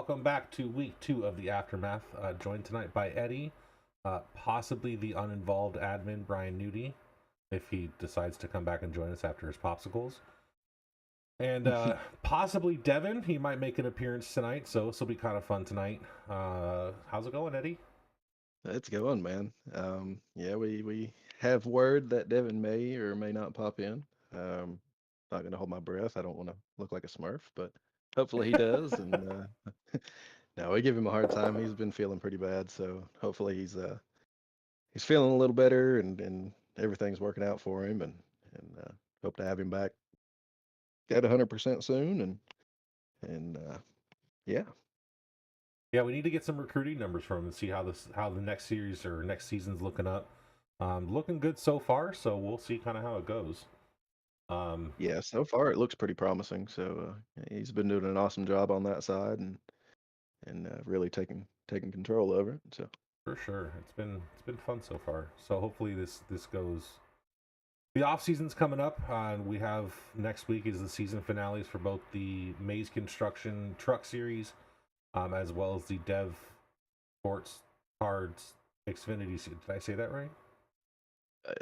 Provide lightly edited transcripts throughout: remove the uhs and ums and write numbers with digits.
welcome back to week 2 of the Aftermath. Joined tonight by Eddie, possibly the uninvolved admin Brian Nudie, if he decides to come back and join us after his popsicles, and possibly Devin. He might make an appearance tonight, so this will be kind of fun tonight. How's it going, Eddie? It's going, man. Yeah, we have word that Devin may or may not pop in. Not gonna hold my breath. I don't want to look like a Smurf, but hopefully he does. And no, we give him a hard time. He's been feeling pretty bad, so hopefully he's feeling a little better and everything's working out for him. And hope to have him back at 100% soon. And yeah, Yeah, we need to get some recruiting numbers from him and see how the next series or next season's looking up. Looking good so far, so we'll see kind of how it goes. yeah. So far it looks pretty promising. So he's been doing an awesome job on that side and really taking control over it. So For sure, it's been fun so far. So hopefully this goes. The off season's coming up, and we have next week is the season finales for both the Mayse Construction Truck Series, as well as the Dev Sports Cards Xfinity. Did I say that right?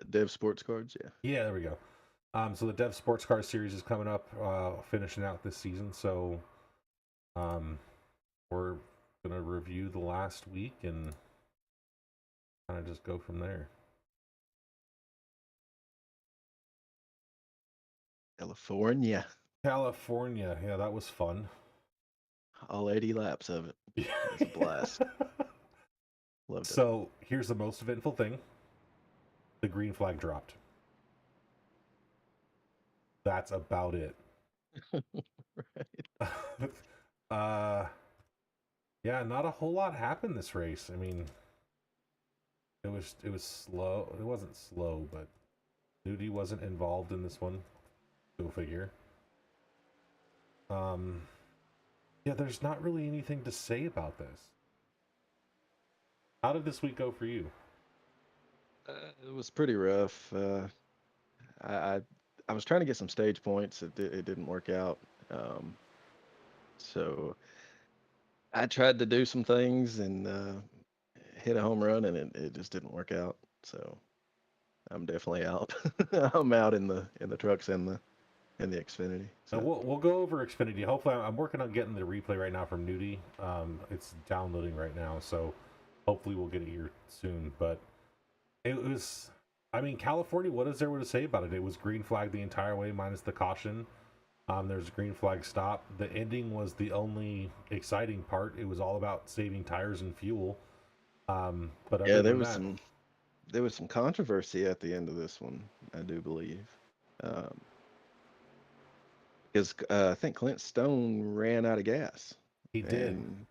Dev Sports Cards, yeah. Yeah, there we go. So the Dev Sports Car Series is coming up, finishing out this season. So, we're gonna review the last week and kind of just go from there. California, California, yeah, that was fun. all 80 laps of it. Yeah. It was a blast. Loved it. So here's the most eventful thing: the green flag dropped. That's about it. Right. uh, yeah, not a whole lot happened this race. I mean, it was slow. It wasn't slow, but Nudie wasn't involved in this one. Go figure. Yeah, there's not really anything to say about this. How did this week go for you? It was pretty rough. I, I I was trying to get some stage points. It didn't work out. Um, so I tried to do some things and hit a home run, and it just didn't work out. So I'm definitely out. I'm out in the trucks and the Xfinity. Now So we'll go over Xfinity. Hopefully, I'm working on getting the replay right now from Nudie. It's downloading right now, so hopefully we'll get it here soon. But it was, I mean, California. What is there to say about it? It was green flag the entire way, minus the caution. There's a green flag stop. The ending was the only exciting part. It was all about saving tires and fuel. But other yeah, than that, there was some controversy at the end of this one, I do believe, um, because I think Clint Stone ran out of gas, he did. and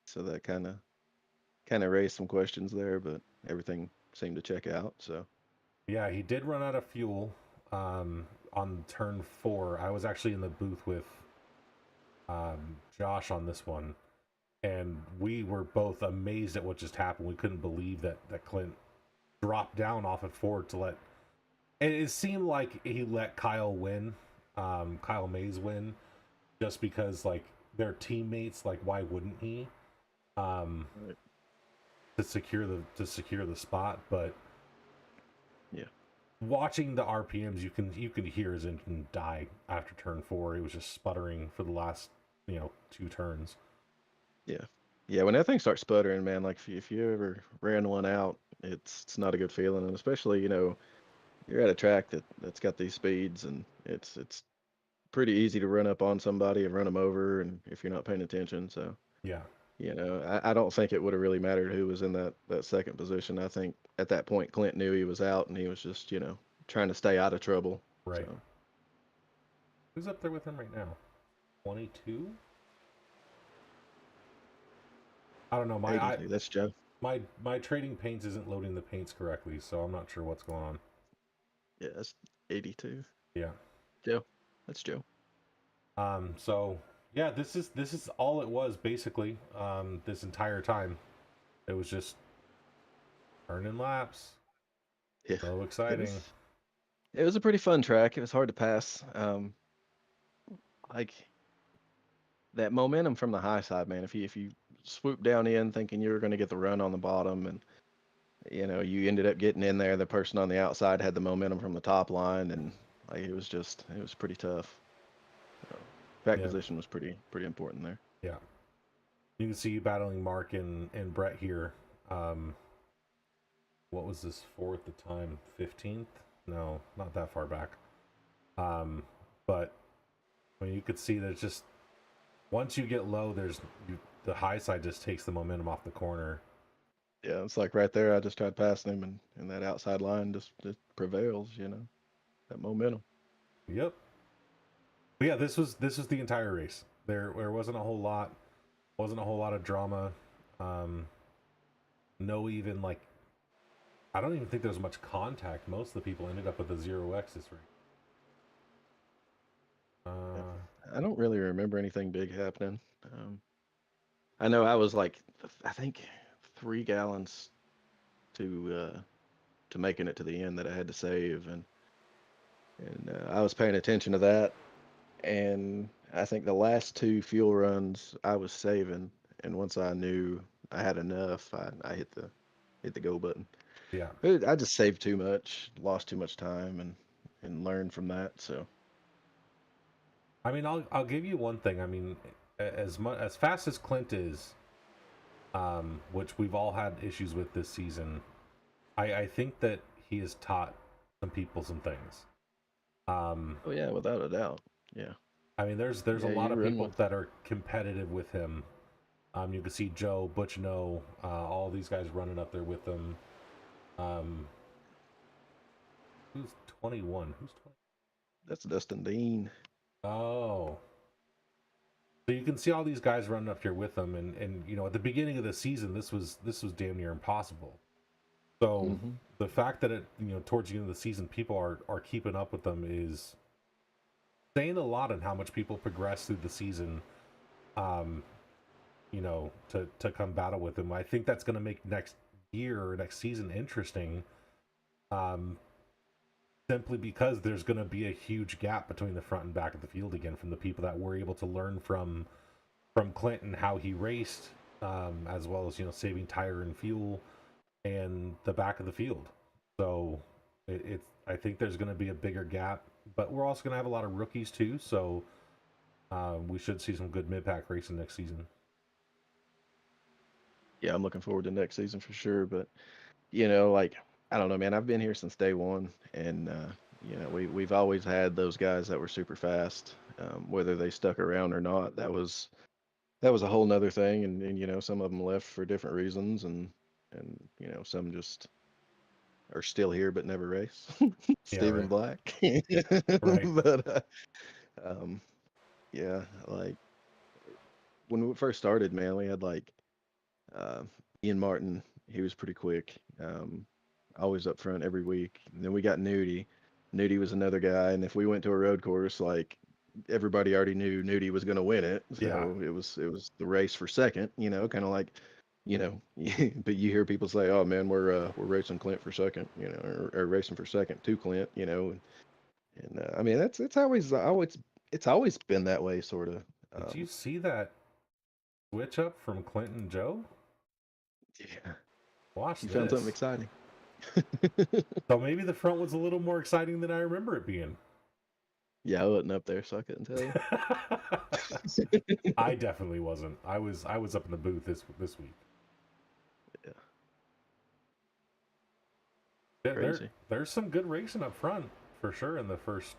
so that kind of raised some questions there, but everything seemed to check out. So Yeah, he did run out of fuel on turn 4. I was actually in the booth with Josh on this one, and we were both amazed at what just happened. We couldn't believe that Clint dropped down off at 4 to let. And it seemed like he let Kyle win, Kyle Mayse win, just because like they're teammates. Like, why wouldn't he? Um, right. to secure the spot, but Yeah, watching the RPMs, you can hear his engine die after turn 4. It was just sputtering for the last 2 turns. yeah, yeah. When that thing starts sputtering, man, like if you ever ran one out, it's not a good feeling, and especially you're at a track that's got these speeds, and it's pretty easy to run up on somebody and run them over, and if you're not paying attention. So, Yeah, I don't think it would have really mattered who was in that second position. I think at that point Clint knew he was out, and he was just trying to stay out of trouble. right. So Who's up there with him right now? 22. I don't know. My 82, that's Joe. my trading paints isn't loading the paints correctly, so I'm not sure what's going on. Yeah, that's 82. Yeah. Joe, that's Joe. So yeah, this is all it was basically. This entire time, it was just turning laps. Yeah, So it exciting. was it was a pretty fun track. It was hard to pass. Like that momentum from the high side, man. If you swoop down in thinking you were going to get the run on the bottom, and you ended up getting in there, the person on the outside had the momentum from the top line, and like it was pretty tough. So track Yeah, position was pretty important there. yeah. You can see you battling Mark and Brett here. Um, what was this for at the time? 15th? No, not that far back. Um, but I mean, you could see that it's just once you get low, the high side just takes the momentum off the corner. Yeah, it's like right there. I just tried passing him, and that outside line just prevails. That momentum. Yep. But yeah, this was the entire race. There wasn't a whole lot of drama. Um, no, even like I don't even think there was much contact. Most of the people ended up with a 0x this race. Yeah. Uh, I don't really remember anything big happening. Um, I know I was like, I think 3 gallons to making it to the end that I had to save, and I was paying attention to that. And I think the last two fuel runs I was saving, and once I knew I had enough, I hit the go button. yeah. But I just saved too much, lost too much time, and learned from that. So I mean, I'll give you one thing. I mean, as fast as Clint is, which we've all had issues with this season, I think that he has taught some people some things. Um, oh yeah, without a doubt. Yeah. I mean, there's a Yeah, lot you of run people with. that are competitive with him. You can see Joe Butchino, all these guys running up there with him. Um, who's 21? Who's 20? That's Dustin Dean. Oh, so you can see all these guys running up here with them, and at the beginning of the season, this was damn near impossible. So Hmm. the fact that towards the end of the season, people are keeping up with them is saying a lot on how much people progress through the season. Um, to come battle with him. I think that's going to make next year or next season interesting. Um, simply because there's going to be a huge gap between the front and back of the field again from the people that were able to learn from Clinton how he raced, as well as saving tire and fuel and the back of the field. So it's I think there's going to be a bigger gap, but we're also going to have a lot of rookies too. So we should see some good mid pack racing next season. Yeah, I'm looking forward to next season for sure. But like I don't know, man. I've been here since day one, and we've always had those guys that were super fast, whether they stuck around or not. That was a whole nother thing, and some of them left for different reasons, and some just are still here but never race. Yeah, Stephen right, Black, right. but um, yeah, like when we first started, man, we had like uh, Ian Martin. He was pretty quick, always up front every week. And then we got Nudie. Nudie was another guy, and if we went to a road course, like everybody already knew Nudie was going to win it, Yeah, so it was the race for second. Kind of like, but you hear people say, "Oh man, we're racing Clint for second," or racing for second to Clint, and I mean it's always been that way, sort of. did you see that switch up from Clinton Joe? Yeah, Watch you found something this. exciting. So maybe the front was a little more exciting than I remember it being. Yeah, I wasn't up there, so I couldn't tell you. I definitely wasn't. I was up in the booth this week. Yeah, There's some good racing up front for sure in the first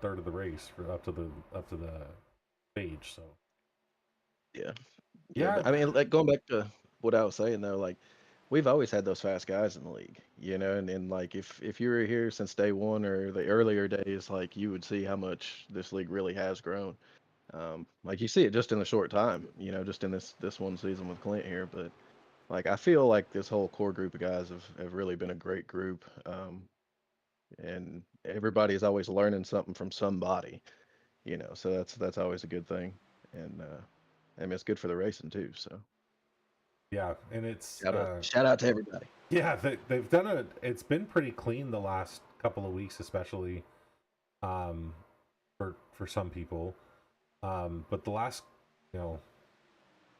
third of the race for up to the stage. So yeah, yeah. yeah, But I mean, like going back to what I was saying though, like we've always had those fast guys in the league, and like if you were here since day one or the earlier days, like you would see how much this league really has grown. Like you see it just in a short time, just in this one season with Clint here. But like I feel like this whole core group of guys have really been a great group. And everybody's always learning something from somebody, so that's always a good thing. And I mean it's good for the racing too. So yeah, and it's shout out to everybody. yeah they've done it's been pretty clean the last couple of weeks, especially um, for some people. But the last you know,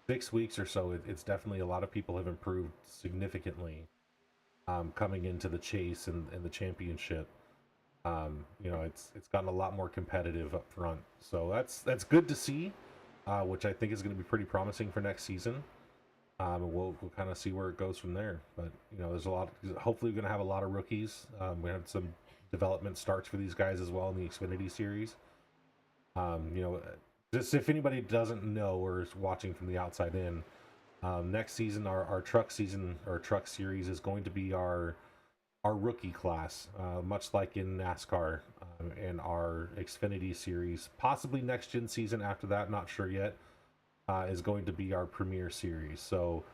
6 weeks or so, it's definitely a lot of people have improved significantly coming into the chase and the championship. You know, it's gotten a lot more competitive up front, so that's good to see, which I think is going to be pretty promising for next season. And we'll kind of see where it goes from there. But you know, there's a lot. Hopefully, we're going to have a lot of rookies. We had some development starts for these guys as well in the Xfinity series. You know, just if anybody doesn't know or is watching from the outside in, next season our truck season or truck series is going to be our rookie class, much like in NASCAR and our Xfinity series. Possibly next gen season after that, not sure yet, is going to be our premier series. So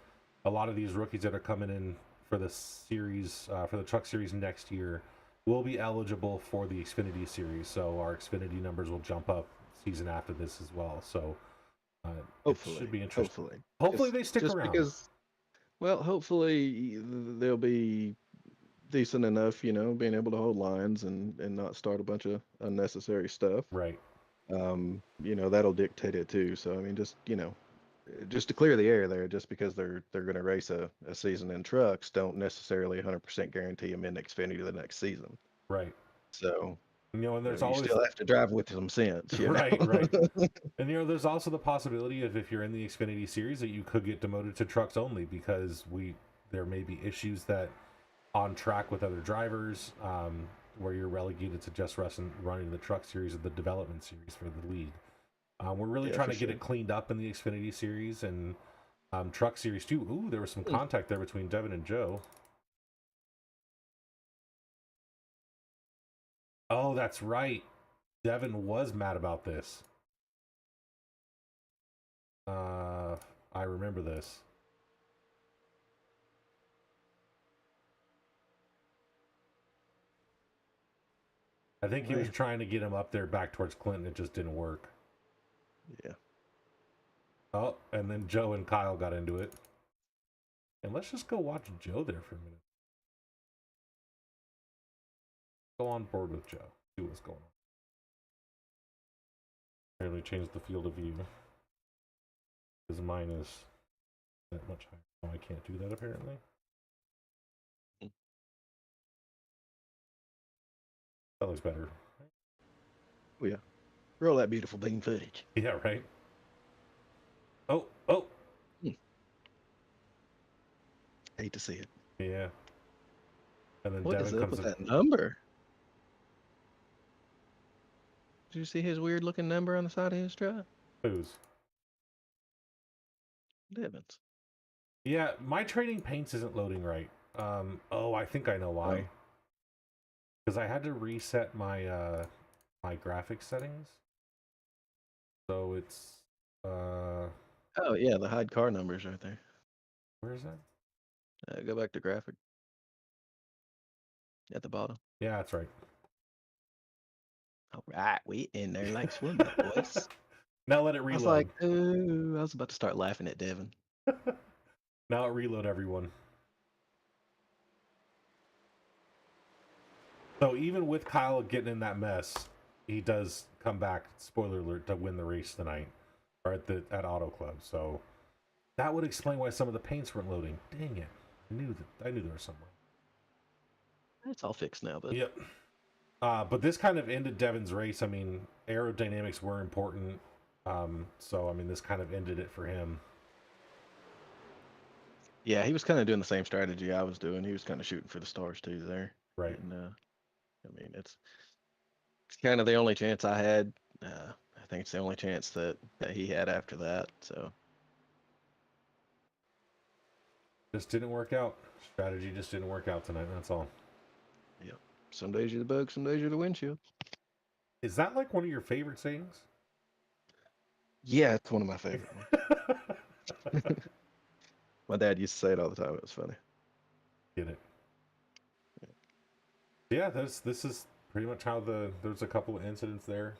a lot of these rookies that are coming in for the series, for the truck series next year, will be eligible for the Xfinity series. So our Xfinity numbers will jump up season after this as well. So it should be interesting. Hopefully they stick just around. because, well, hopefully they'll be decent enough, being able to hold lines and not start a bunch of unnecessary stuff. Right. That'll dictate it too. So I mean, just to clear the air there, just because they're going to race a season in trucks, don't necessarily 100% guarantee them in Xfinity the next season. Right. So You know, and there's you always still have to drive with some sense, right, right. And you know, there's also the possibility of if you're in the Xfinity series that you could get demoted to trucks only because there may be issues that on track with other drivers, where you're relegated to just running the truck series or the development series for the league. We're really Yeah, trying for to get sure. it cleaned up in the Xfinity series and truck series too. Ooh, there was some contact there between Devin and Joe. Oh, that's right. Devin was mad about this. I remember this. I think he was Man. trying to get him up there back towards Clinton. It just didn't work. Yeah. Oh, and then Joe and Kyle got into it. And let's just go watch Joe there for a minute. Go on board with Joe. See what's going on. Apparently changed the field of view. Because mine is that much higher. Oh, I can't do that apparently. That looks better. Oh, yeah. Roll that beautiful bean footage. Yeah, right? Oh, oh. Hate to see it. Yeah. And then What is Devin up comes with in. that number? Did you see his weird looking number on the side of his truck? Who's? Devin's. Yeah, my trading paints isn't loading right. Oh, I think I know why. Oh. Because I had to reset my graphics settings. So it's Oh yeah, the hide car numbers right there. where is that? Go back to graphic at the bottom. Yeah, that's right. All right, we in there like swimming, boys. Now let it I was reload. like, ooh, I was about to start laughing at Devin. Now it reload everyone. So even with Kyle getting in that mess, he does come back, spoiler alert, to win the race tonight. Or at Auto Club. So that would explain why some of the paints weren't loading. Dang it. I knew there was somewhere. It's all fixed now, but Yep. But this kind of ended Devin's race. I mean, aerodynamics were important. So I mean, this kind of ended it for him. yeah, he was kind of doing the same strategy I was doing. He was kind of shooting for the stars too there. Right. And I mean, it's kind of the only chance I had. I think it's the only chance that he had after that. So Just didn't work out. Strategy just didn't work out tonight. That's all. yep. Some days you're the bug, some days you're the windshield. Is that like one of your favorite sayings? Yeah, it's one of my favorite ones. My dad used to say it all the time. It was funny. Get it? Yeah, this is pretty much how there's a couple of incidents there.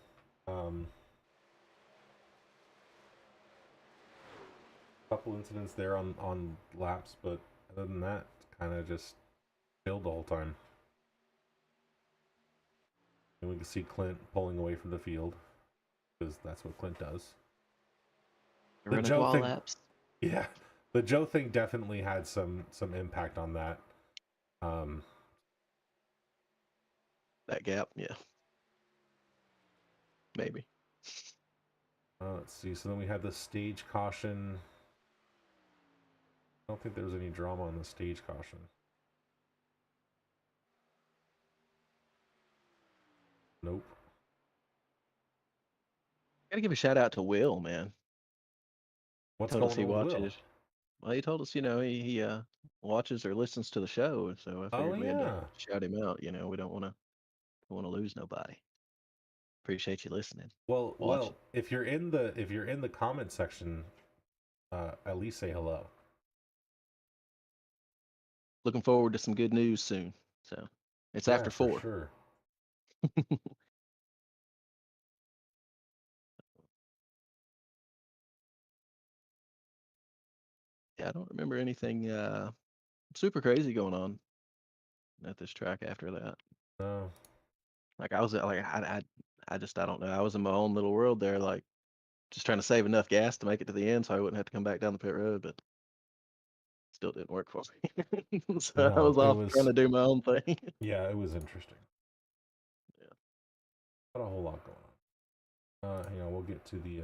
Couple incidents there on laps, but other than that, kind of just chilled the whole time. And we can see Clint pulling away from the field because that's what Clint does. The Running Joe wall thing, laps. yeah, the Joe thing definitely had some impact on that. Um, That gap, yeah, maybe. let's see. So then we had the stage caution. I don't think there was any drama on the stage caution. Nope. Gotta give a shout out to Will, man. What's Told us going he on with Will? watches. Well, he told us, he watches or listens to the show, so I Oh figured we had to yeah. shout him out. We don't wanna lose nobody. Appreciate you listening, Well, watching. if you're in the comment section, at least say hello. Looking forward to some good news soon. So it's Yeah, after for 4. sure. Yeah, I don't remember anything super crazy going on at this track after that. No. Like I was like I don't know. I was in my own little world there, like just trying to save enough gas to make it to the end so I wouldn't have to come back down the pit road, but still didn't work for me. So I No, was it off trying was to do my own thing. yeah, it was interesting. Yeah. Not a whole lot going on. Hang on, we'll get to the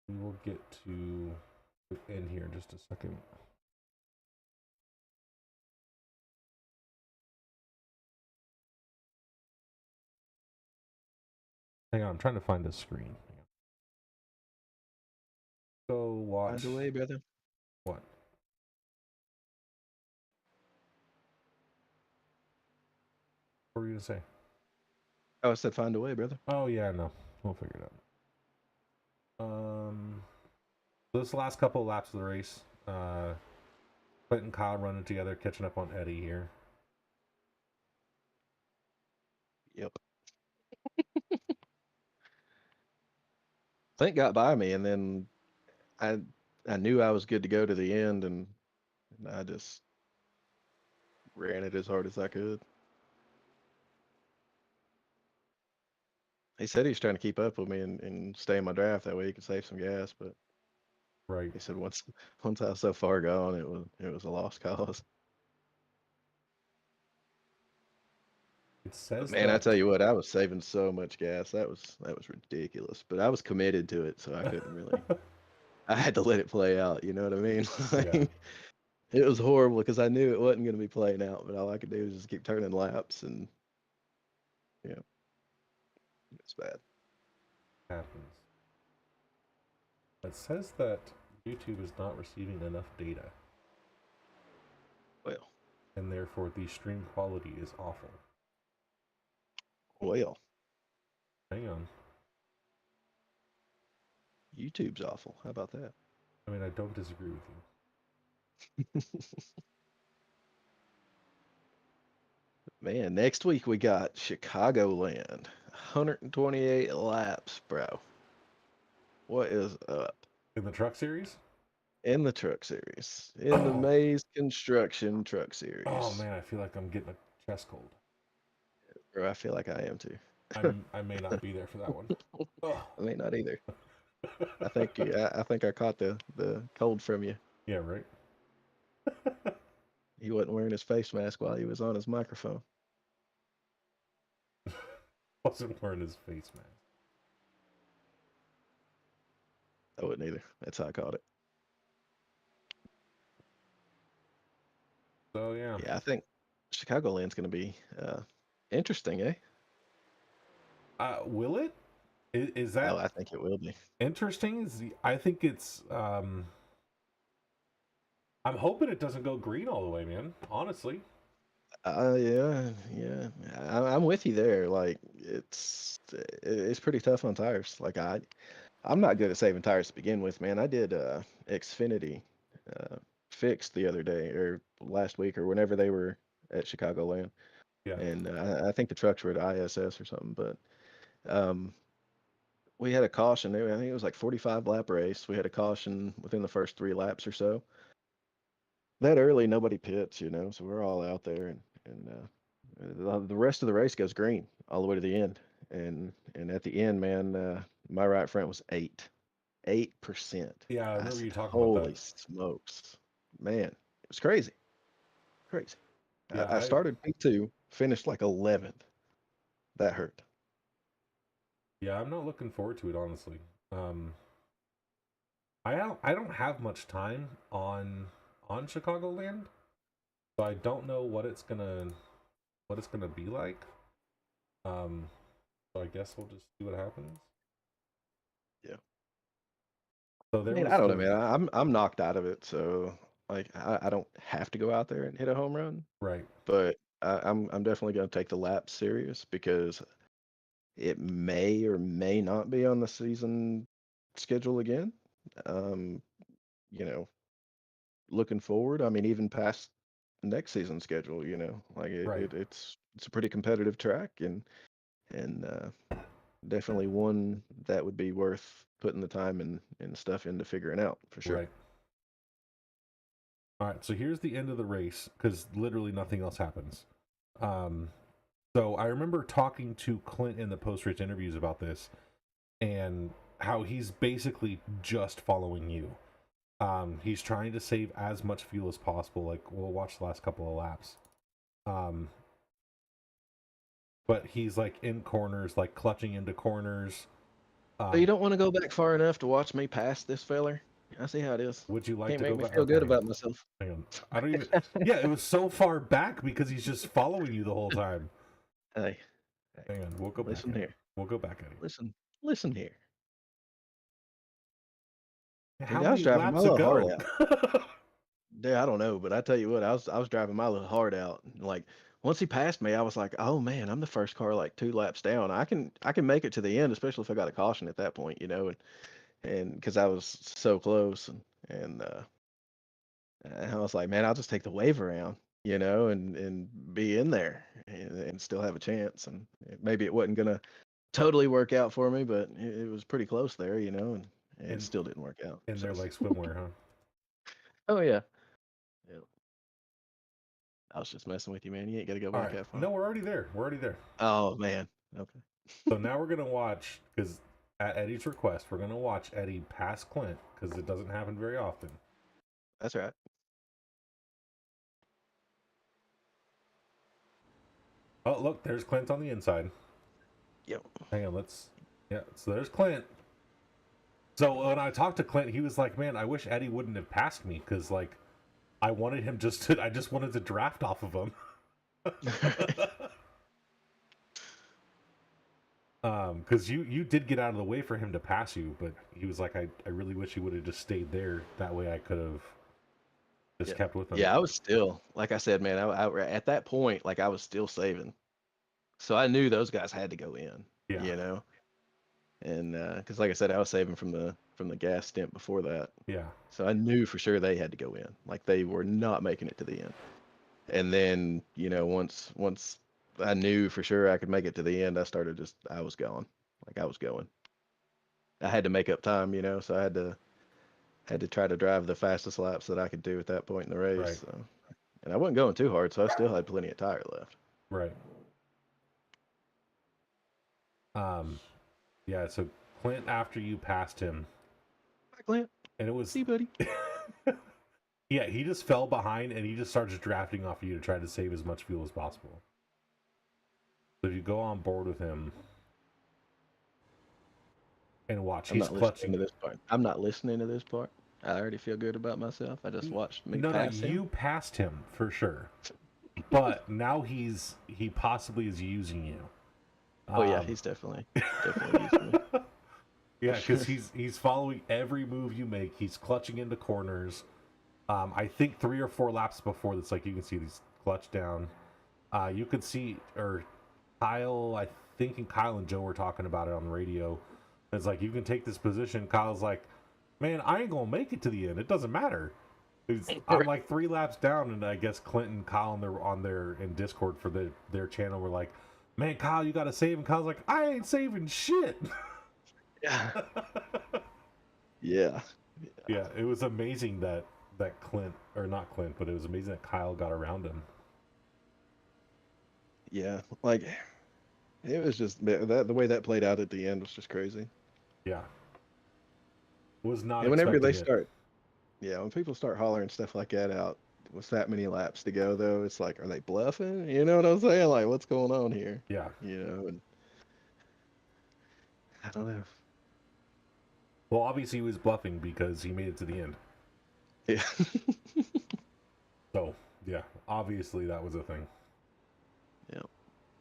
we will get to the end here in just a second. Hang on, I'm trying to find the screen. Go watch Find a way, brother. what? What were you gonna say? Oh, I said find a way, brother. Oh yeah, no, we'll figure it out. This last couple of laps of the race, Clint and Kyle running together, catching up on Eddie here. Yep. Clint got by me, and then I I knew I was good to go to the end, and I just ran it as hard as I could. He said he was trying to keep up with me and stay in my draft that way he could save some gas, but Right. he said once I was so far gone, it was a lost cause. It But says man, I that. tell you what, I was saving so much gas. That was ridiculous. But I was committed to it, so I couldn't really. I had to let it play out. You know what I mean? Yeah. Like, it was horrible because I knew it wasn't going to be playing out. But all I could do was just keep turning laps, and yeah, it's bad. Happens. It says that YouTube is not receiving enough data, Well, and therefore the stream quality is awful. well, Hang on. YouTube's awful. How about that? I mean, I don't disagree with you. Man, next week we got Chicagoland, 128 laps, bro. What is up? In the truck series? In the truck series, in the Oh, Mayse Construction Truck oh Series. man, I feel like I'm getting a chest cold. Bro, I feel like I am too. I may not be there for that one. Oh. I may not either. I think I caught the cold from you. Yeah, right. He wasn't wearing his face mask while he was on his microphone. Wasn't wearing his face mask. I wouldn't either. That's how I caught it. So yeah. Yeah, I think Chicagoland's going to be interesting, eh? Will it? Is Oh, that I think it will be. interesting? I think it's. I'm hoping it doesn't go green all the way, man. Honestly. Yeah. I'm with you there. Like it's pretty tough on tires. Like I'm not good at saving tires to begin with, man. I did Xfinity uh, fixed the other day or last week or whenever they were at Chicagoland, Yeah. and I think the trucks were at ISS or something. But um, we had a caution. I think it was like 45 lap race. We had a caution within the first 3 laps or so. That early, nobody pits, so we're all out there, and the rest of the race goes green all the way to the end. And at the end, man, My right front was 8%. Yeah, I I remember you said, talking about that. "Holy smokes, man, it was crazy, crazy." Yeah, I started P2, finished like 11th. That hurt. I'm not looking forward to it, honestly. Um, I don't have much time on Chicagoland, so I don't know what it's gonna be like. Um, so I guess we'll just see what happens. Yeah. So I there mean, was I don't know, the man. I'm knocked out of it, so like I don't have to go out there and hit a home run, right, but I'm definitely going to take the lap serious because it may or may not be on the season schedule again. Um, you know, looking forward, I mean, even past next season schedule, like right, it's a pretty competitive track and definitely one that would be worth putting the time and stuff into figuring out for sure. right. All right, so here's the end of the race because literally nothing else happens. Um, so I remember talking to Clint in the post-race interviews about this and how he's basically just following you. He's trying to save as much fuel as possible. Like we'll watch the last couple of laps. Um, but he's like in corners, like clutching into corners. So you Um, don't want to go back far enough to watch me pass this feller? I see how it is. would you like Can't to make go me back? feel good Okay, about myself. hang on. I don't even. Yeah, it was so far back because he's just following you the whole time. Hey, hey, Hang on, we'll go back listen at him. here. We'll go back at him. Listen here. How Dude, I was many driving my laps little heart ago? out. Dude, I don't know, but I tell you what, I was driving my little heart out. Like once he passed me, I was like, "Oh man, I'm the first car like 2 laps down. I can make it to the end, especially if I got a caution at that point, and because I was so close and I was like, man, I'll just take the wave around, and be in there and still have a chance. And maybe it wasn't gonna totally work out for me, but it was pretty close there, and it and still didn't work out. and So, they're like swimwear, huh? oh yeah, yeah. I was just messing with you, man. You ain't got to go All back right. that far. No, we're already there. We're already there. Oh man. Okay. So now we're gonna watch because at Eddie's request, we're gonna watch Eddie pass Clint because it doesn't happen very often. That's right. Oh, look, there's Clint on the inside. Yep. Hang on, yeah. So there's Clint. So when I talked to Clint, he was like, "Man, I wish Eddie wouldn't have passed me because like I wanted him I just wanted to draft off of him." Because you did get out of the way for him to pass you, but he was like, I really wish he would have just stayed there. That way I could have just Yeah. kept with him. Yeah, I was still, like I said, man, at that point, like I was still saving. So I knew those guys had to go in, Yeah, you know. And because like I said, I was saving from the gas stint before that. yeah, So I knew for sure they had to go in. Like they were not making it to the end. And then, once I knew for sure I could make it to the end, I was gone. Like I was going. I had to make up time, so I had to try to drive the fastest laps that I could do at that point in the race. right, So, and I wasn't going too hard, so I still had plenty of tire left. right. Um, yeah. So Clint, after you passed him, Hi, Clint. and it was, See, buddy. yeah, he just fell behind and he just starts drafting off of you to try to save as much fuel as possible. So if you go on board with him and watch, I'm he's not listening clutching. to this part. I'm not listening to this part. I already feel good about myself. I just watched me No, pass him. you passed him for sure. But now he possibly is using you. Oh yeah, Um, he's definitely using me for yeah, because sure. he's following every move you make. He's clutching into corners. I think 3 or 4 laps before this, like you can see these clutch down. You could see, or Kyle, I think, and Kyle and Joe were talking about it on the radio. It's like you can take this position. Kyle's like, man, I ain't gonna make it to the end. It doesn't matter. I'm like 3 laps down, and I guess Clinton, Kyle, and they're on their in Discord for their channel. Were like, man, Kyle, you gotta save. And Kyle's like, I ain't saving shit. Yeah, yeah, Yeah, it was amazing that Clint, or not Clint, but it was amazing that Kyle got around him. yeah. Like it was just that the way that played out at the end was just crazy. Yeah. Was not And whenever they expecting it. start, yeah, when people start hollering stuff like that out with that many laps to go, though, it's like, are they bluffing? You know what I'm saying? Like, what's going on here? Yeah. And I don't know. Well, obviously he was bluffing because he made it to the end. Yeah. So, yeah, obviously that was a thing. Yeah.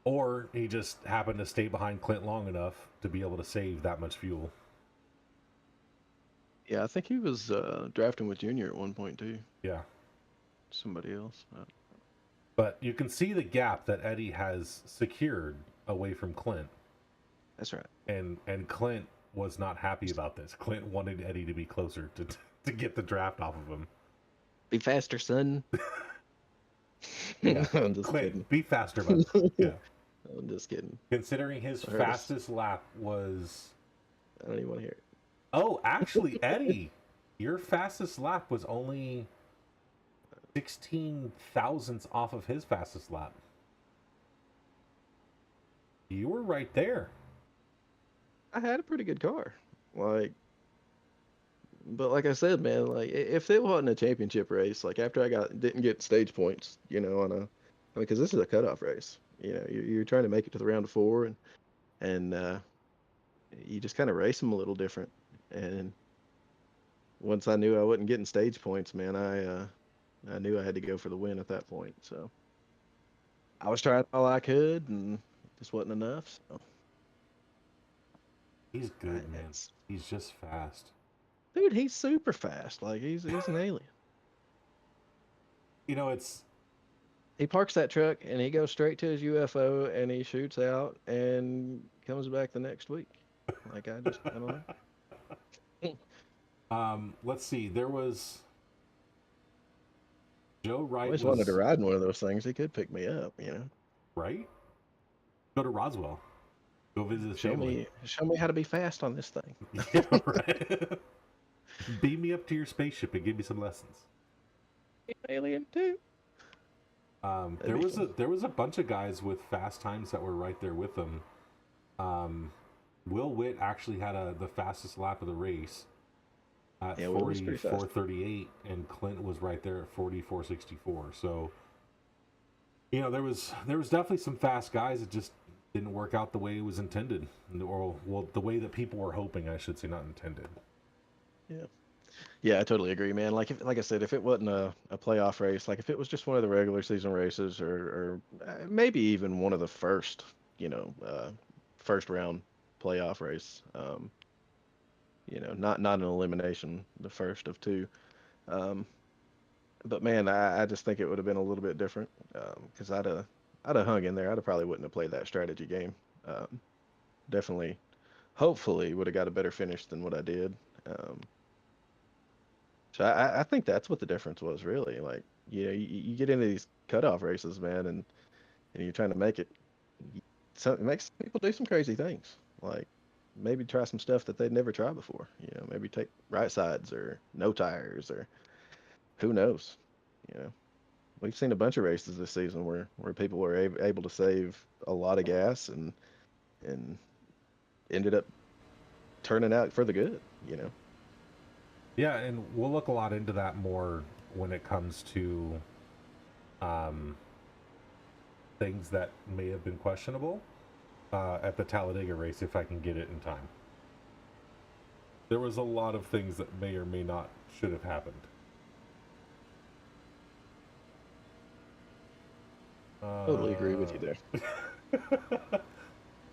Or he just happened to stay behind Clint long enough to be able to save that much fuel. Yeah, I think he was drafting with Junior at one point too. Yeah. Somebody else. But you can see the gap that Eddie has secured away from Clint. That's right. And Clint was not happy about this. Clint wanted Eddie to be closer to get the draft off of him. Be faster, son. Yeah. I'm just Clint, kidding. be faster, bud. Yeah. I'm just kidding. Considering his I heard us. fastest lap was... I don't even want to hear it. Oh, actually, Eddie, your fastest lap was only 16 thousandths off of his fastest lap. You were right there. I had a pretty good car. Like, but like I said, man, like if it wasn't a championship race, like after I didn't get stage points, on because this is a cutoff race. You're trying to make it to the round of four, and you just kind of race them a little different. And once I knew I wasn't getting stage points, man, I knew I had to go for the win at that point. So I was trying all I could, and just wasn't enough. So He's good, man. it's He's just fast. dude, he's super fast. Like he's an alien. It's... He parks that truck and he goes straight to his UFO and he shoots out and comes back the next week. Like I don't know. Let's see. There was Joe I Wright always wanted to was ride in one of those things. He could pick me up. right. Go to Roswell. Go visit his family. Show me how to be fast on this thing. Yeah, right. Beam me up to your spaceship and give me some lessons. Alien too. There was a bunch of guys with fast times that were right there with them. Will Witt actually had the fastest lap of the race at 44:38, and Clint was right there at 44:64. So, there was definitely some fast guys. It just didn't work out the way it was intended, or well, the way that people were hoping. I should say, not intended. Yeah. Yeah, I totally agree, man. Like I said, if it wasn't a playoff race, like if it was just one of the regular season races, or maybe even one of the first round playoff race, not an elimination, the first of two. Um, but man, I just think it would have been a little bit different because I'd have hung in there. I'd have probably wouldn't have played that strategy game. Definitely, hopefully, would have got a better finish than what I did. Um, So I think that's what the difference was really. Like, you get into these cutoff races, man, and you're trying to make it. So it makes people do some crazy things. Like maybe try some stuff that they'd never tried before. Maybe take right sides or no tires or who knows. You know, we've seen a bunch of races this season where people were able to save a lot of gas and ended up turning out for the good. Yeah, and we'll look a lot into that more when it comes to um, things that may have been questionable at the Talladega race, if I can get it in time. There was a lot of things that may or may not should have happened. Totally agree with you there.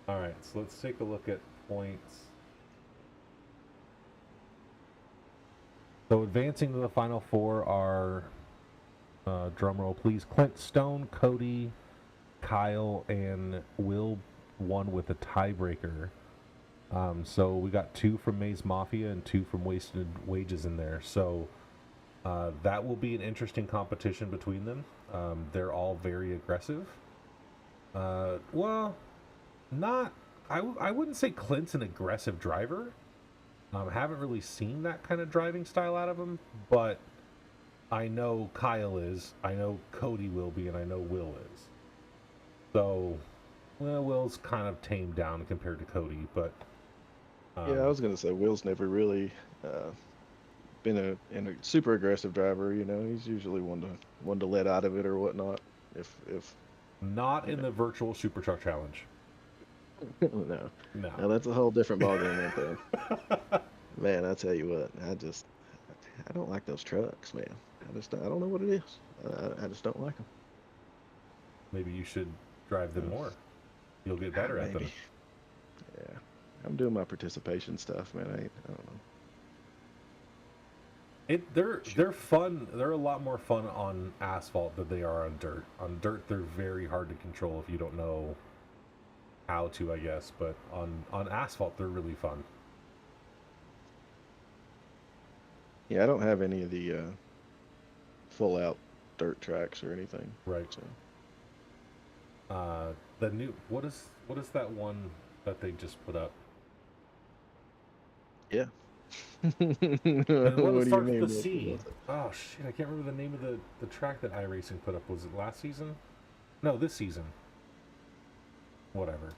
All right, so let's take a look at points. So advancing to the final four are, drumroll please, Clint, Stone, Cody, Kyle, and Will won with a tiebreaker. So we got 2 from Mayse Mafia and 2 from Wasted Wages in there. So that will be an interesting competition between them. They're all very aggressive. Well, not... I wouldn't say Clint's an aggressive driver. Haven't really seen that kind of driving style out of him, but I know Kyle is, I know Cody will be, and I know Will is. So, well, Will's kind of tamed down compared to Cody, but Yeah, I was gonna say Will's never really been a super aggressive driver. You know, he's usually one to let out of it or whatnot. If Not you in the virtual Super Truck Challenge. know, no, No. no, that's a whole different ballgame right there. Man, I tell you what, I don't like those trucks, man. I don't know what it is. I just don't like them. Maybe you should drive them Uh, more. You'll get better at maybe. them. Yeah, I'm doing my participation stuff, man. I don't know. They're fun. They're a lot more fun on asphalt than they are on dirt. On dirt, they're very hard to control if you don't know how to, I guess. But on asphalt, they're really fun. Yeah, I don't have any of the full out dirt tracks or anything. Right. So The new what is that one that they just put up? yeah. The one that What do you starts with mean? the C. What's it? Oh shit, I can't remember the name of the track that iRacing put up. Was it last season? No, this season. Whatever.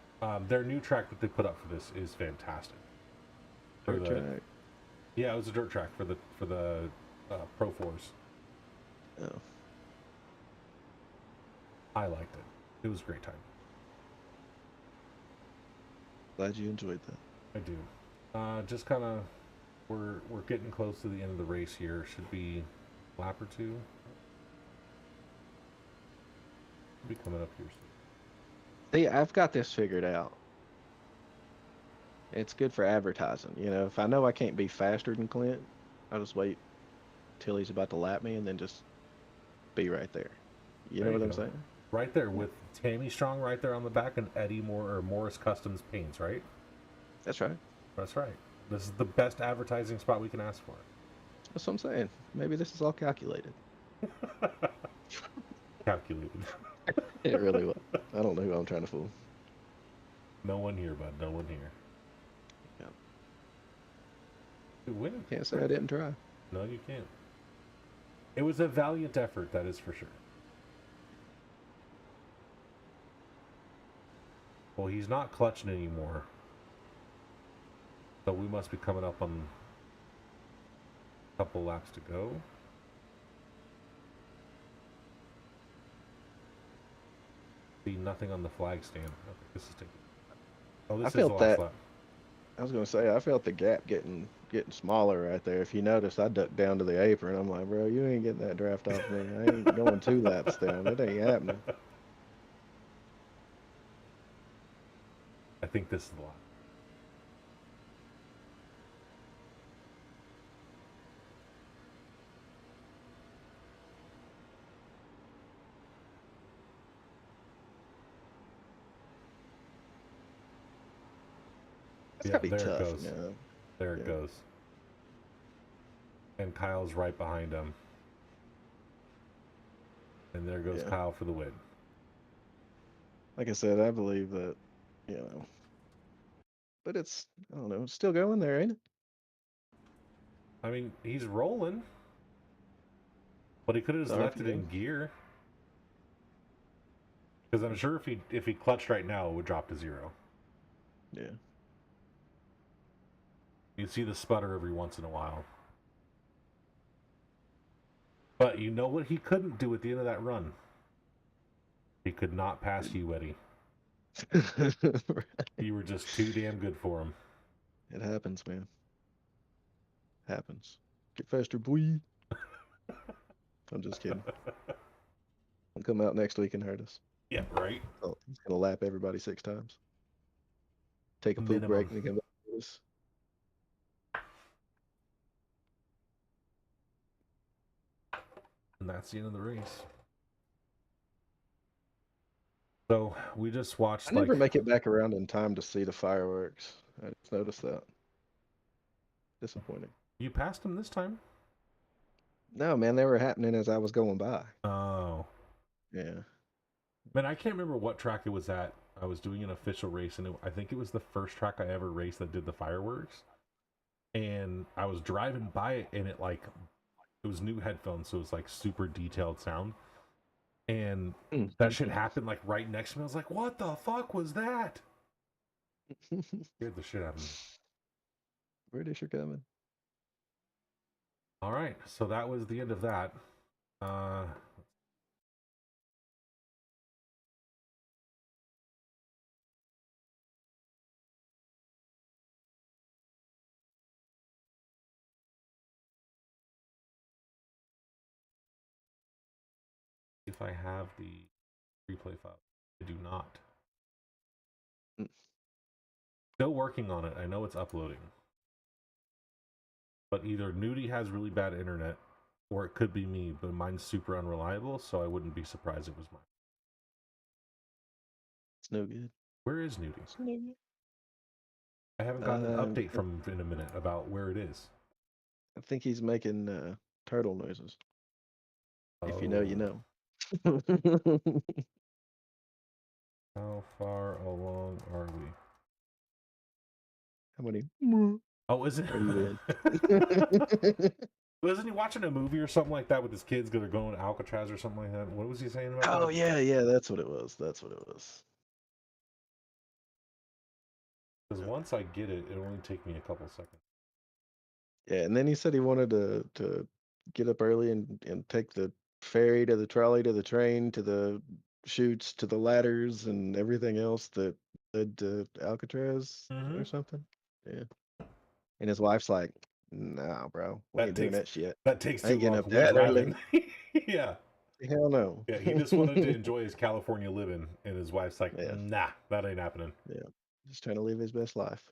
Their new track that they put up for this is fantastic. For Dirt the track. Yeah, it was a dirt track for the Pro Fours. Oh, I liked it. It was a great time. glad you enjoyed that. I do. Just kind of we're getting close to the end of the race here. Should be a lap or two. Should be coming up here soon. See, I've got this figured out. It's good for advertising. You know, if I know I can't be faster than Clint, I'll just wait till he's about to lap me and then just be right there. You There know you what I'm go. saying? Right there with Tammy Strong right there on the back and Eddie Moore or Morris Customs Paints, right? That's right. That's right. This is the best advertising spot we can ask for. That's what I'm saying. Maybe this is all calculated. Calculated. It really was. I don't know who I'm trying to fool. No one here, bud. No one here. Yeah. You win. Can't say I didn't try. No, you can't. It was a valiant effort, that is for sure. Well, he's not clutching anymore. So we must be coming up on a couple laps to go. See nothing on the flag stand. Okay, this is taking. Oh, I this is the felt last that. lap. I was gonna say I felt the gap getting smaller right there. If you notice, I ducked down to the apron. I'm like, bro, you ain't getting that draft off me. I ain't going 2 laps down. It ain't happening. I think this is the lap. That's Yeah, gotta be there it tough, goes. man. There it Yeah. goes. And Kyle's right behind him. And there goes Yeah. Kyle for the win. Like I said, I believe that, you know, but I don't know, it's still going there, ain't it? I mean, he's rolling, but he could have The just left it RPM. in gear. Because I'm sure if he clutched right now, it would drop to 0. Yeah. You'd see the sputter every once in a while. But you know what he couldn't do at the end of that run? He could not pass you, Eddie. Right. You were just too damn good for him. It happens, man. Happens. Get faster, boy. I'm just kidding. He'll come out next week and hurt us. Yeah, right? Oh, he's gonna lap everybody 6 times. Take a poop break Minimum. and then come back to us. And that's the end of the race. So we just I watched never make it back around in time to see the fireworks. I just noticed that. Disappointing. You passed him this time. No, man, they were happening as I was going by. Oh. Yeah. Man, I can't remember what track it was at. I was doing an official race, and I think it was the first track I ever raced that did the fireworks. And I was driving by it, and it was new headphones, so it was like super detailed sound. And that shit happened like right next to me. I was like, "What the fuck was that?" Scared the shit out of me. British are coming. All right, so that was the end of that. Uh, if I have the replay file, I do not. Mm. Still working on it. I know it's uploading, but either Nudie has really bad internet, or it could be me. But mine's super unreliable, so I wouldn't be surprised if it was mine. It's no good. Where is Nudie? It's no good. I haven't gotten an update from him in a minute about where it is. I think he's making turtle noises. If you know, you Oh, know. how far along are we? How many Oh, is it? are you in? Wasn't he watching a movie or something like that with his kids that are going to Alcatraz or something like that? What was he saying about Oh that? yeah, that's what it was. That's what it was. Because once I get it, it'll only take me a couple seconds. Yeah, and then he said he wanted to get up early and take the ferry to the trolley to the train to the chutes to the ladders and everything else that led to Alcatraz Mm-hmm. or something. Yeah. And his wife's like, "Nah, bro, we That ain't doing takes that shit. that takes I too ain't getting long. up We that early. driving. Yeah. Hell no." Yeah, he just wanted to enjoy his California living, and his wife's like, Yeah, nah, that ain't happening. yeah. Just trying to live his best life.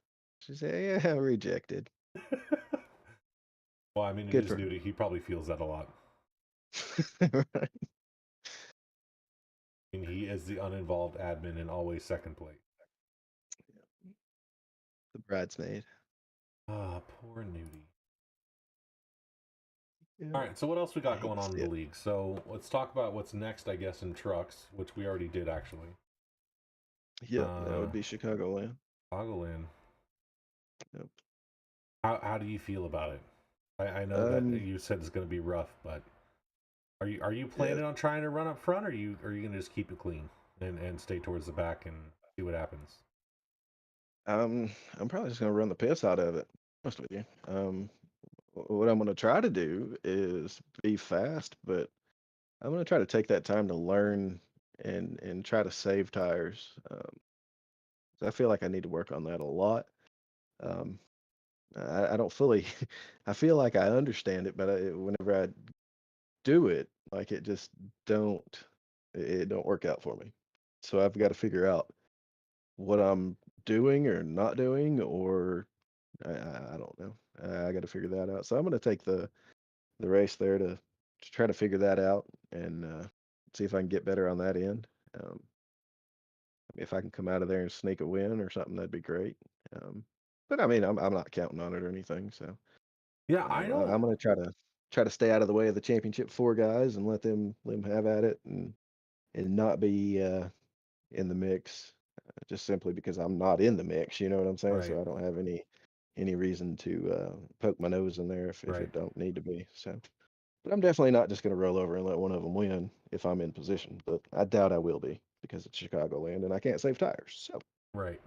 She said, "Yeah, rejected. Well, I mean, it Good is for Nudie. He probably feels that a lot. her." Right. I mean, he is the uninvolved admin and always second place. The bridesmaid. Ah, poor Nudie. Yeah. All right, so what else we I got hate going to on in see the it. league? So let's talk about what's next, I guess, in trucks, which we already did actually. Yep, that Uh, would be Chicagoland. Chicagoland. Yep. How do you feel about it? I know that Um, you said it's going to be rough, but are you yeah. planning on trying to run up front, or are you going to just keep it clean and stay towards the back and see what happens? I'm probably just gonna run the piss out of it. Honest with you. What I'm gonna try to do is be fast, but I'm gonna try to take that time to learn and try to save tires. I feel like I need to work on that a lot. Um, I don't fully. I feel like I understand it, but whenever I do it, like it just don't. It don't work out for me. So I've got to figure out what I'm doing or not doing, or I don't know. I got to figure that out. So I'm going to take the race there to try to figure that out and see if I can get better on that end. Um, if I can come out of there and sneak a win or something, that'd be great. Um, but I mean, I'm not counting on it or anything. So Yeah, I don't. I'm going to try to stay out of the way of the championship four guys and let them have at it and not be in the mix just simply because I'm not in the mix. You know what I'm saying? Right, So I don't have any reason to poke my nose in there if right, it don't need to be. So, but I'm definitely not just going to roll over and let one of them win if I'm in position. But I doubt I will be because it's Chicagoland and I can't save tires. So, right.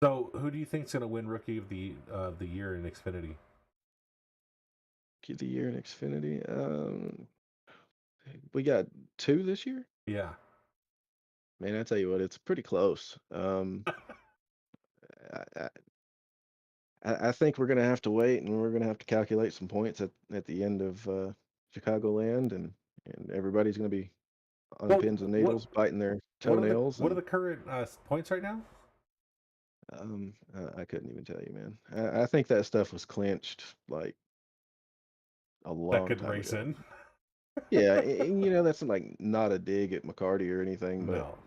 So who do you think's going to win Rookie of the Year in Xfinity? keep the year in Xfinity. We got two this year. Yeah. Man, I tell you what, it's pretty close. I, I, I think we're going to have to wait and we're going to have to calculate some points at the end of Chicagoland, and everybody's going to be on Well, pins and what needles, biting their what are the toenails, what are and the current points right now? I couldn't even tell you, man. I think that stuff was clinched like a long Second time race ago. in. Yeah, and, you know that's like not a dig at McCarty or anything, but No.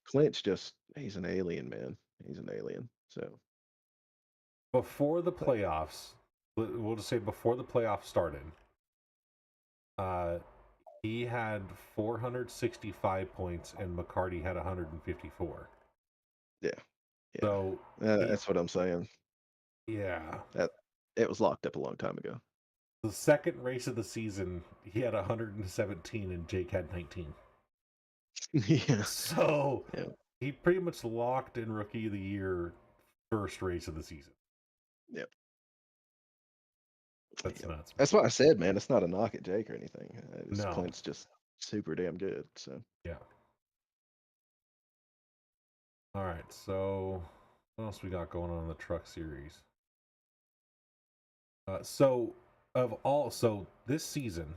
Clinch just he's an alien, man. He's an alien. So Before the playoffs, we'll just say before the playoffs started, uh, he had 465 points and McCarty had 154. yeah, yeah, So he, that's what I'm saying. yeah, That it was locked up a long time ago. the second race of the season, he had 117 and Jake had 19. Yeah, So yeah, he pretty much locked in Rookie of the Year first race of the season. yeah. That's nuts, man. That's what I said, man. It's not a knock at Jake or anything. No. Clint's just super damn good. So Yeah. All right. So what else we got going on in the truck series? So this season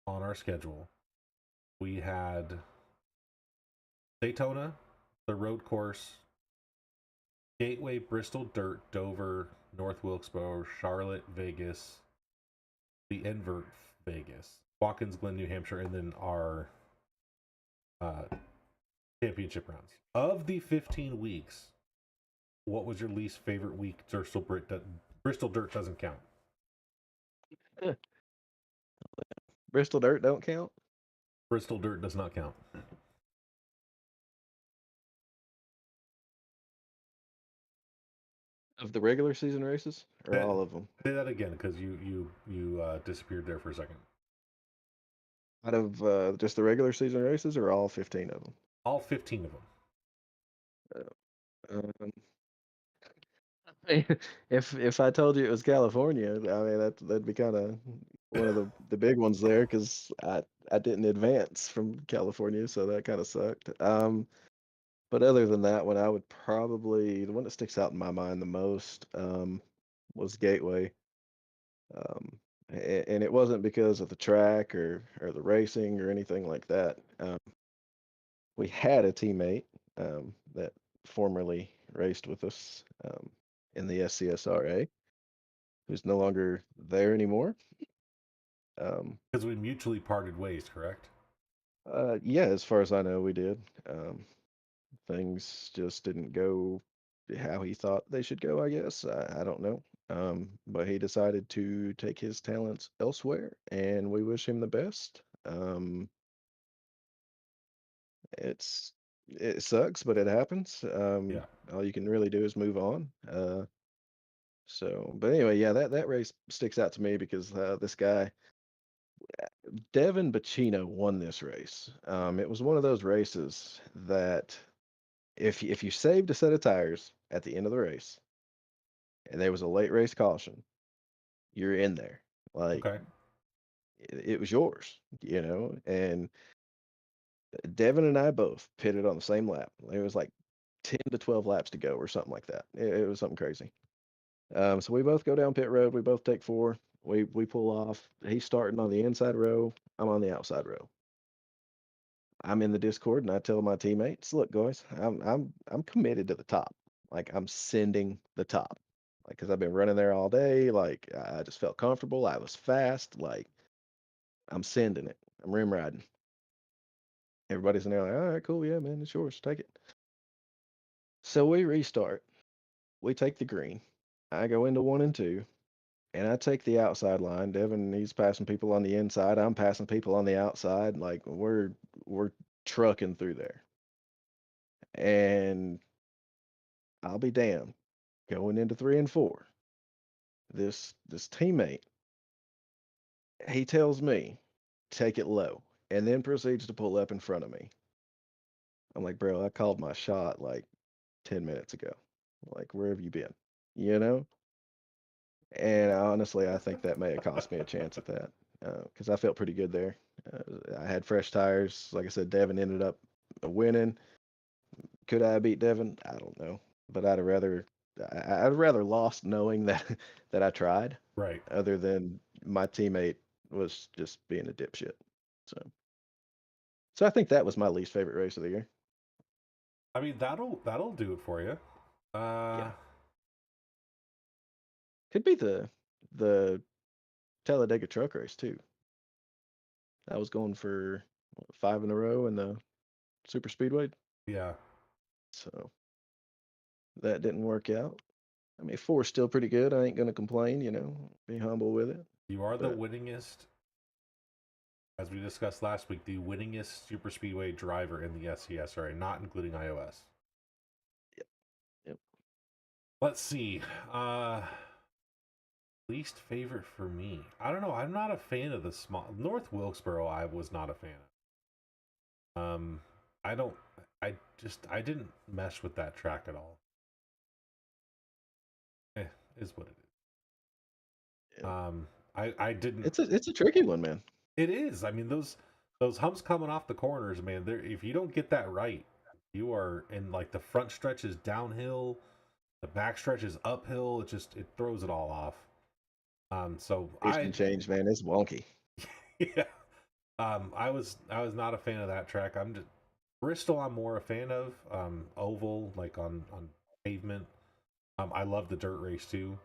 on our schedule, we had Daytona, the road course, Gateway, Bristol Dirt, Dover, North Wilkesboro, Charlotte, Vegas, the invert Vegas, Watkins Glen, New Hampshire, and then our uh, championship rounds. Of the 15 weeks, what was your least favorite week? Bristol Dirt doesn't count. Bristol Dirt don't count. Bristol Dirt does not count. Of the regular season races, or all of them? Say that again, because you disappeared there for a second. Out of just the regular season races, or all 15 of them? All 15 of them. Um, if I told you it was California, I mean that'd be kind of one of the big ones there because I didn't advance from California, so that kind of sucked. But other than that one, I would probably the one that sticks out in my mind the most was Gateway. And it wasn't because of the track or the racing or anything like that. We had a teammate that formerly raced with us in the SCSRA, who's no longer there anymore. Because we mutually parted ways, correct? Yeah, as far as I know, we did. Things just didn't go how he thought they should go, I guess. I don't know. But he decided to take his talents elsewhere, and we wish him the best. It sucks, but it happens. Yeah. All you can really do is move on. But anyway, yeah, that race sticks out to me because this guy, Devin Butchino, won this race. It was one of those races that if you saved a set of tires at the end of the race and there was a late race caution, you're in there. Like Okay. it was yours, And Devin and I both pitted on the same lap. It was like 10 to 12 laps to go or something like that. It was something crazy. So we both go down pit road. We both take four. We pull off. He's starting on the inside row. I'm on the outside row. I'm in the Discord and I tell my teammates, "Look, guys, I'm committed to the top. Like I'm sending the top. Like because I've been running there all day. Like I just felt comfortable. I was fast. Like I'm sending it. I'm rim riding. Everybody's in there like, all right, cool, yeah, man, it's yours. Take it. So we restart. We take the green. I go into one and two. And I take the outside line. Devin, he's passing people on the inside. I'm passing people on the outside. Like we're trucking through there. And I'll be damned. Going into three and four, this teammate, he tells me, take it low, and then proceeds to pull up in front of me. I'm like, bro, I called my shot like 10 minutes ago. Like, where have you been? You know? And honestly, I think that may have cost me a chance at that because I felt pretty good there. I had fresh tires. Like I said, Devin ended up winning. Could I beat Devin? I don't know, but I'd rather lost knowing that that I tried, Right. other than my teammate was just being a dipshit. So, so I think that was my least favorite race of the year. I mean, that'll do it for you. Yeah, could be the Talladega truck race too. I was going for what, 5 in a row in the super speedway. Yeah. So that didn't work out. I mean, four's still pretty good. I ain't gonna complain, be humble with it. You are the But winningest, as we discussed last week, the winningest super speedway driver in the SCSRA, not including iOS. yep, yep. Let's see. Least favorite for me. I don't know. I'm not a fan of the small North Wilkesboro. I was not a fan of. I don't. I didn't mesh with that track at all. Is what it is. Yeah. I didn't. It's a tricky one, man. It is. I mean, those humps coming off the corners, man. There, if you don't get that right, you are in like the front stretch is downhill, the back stretch is uphill. It throws it all off. So It's been changed, man. It's wonky. yeah. I was not a fan of that track. I'm just Bristol. I'm more a fan of oval, like on pavement. I love the dirt race too.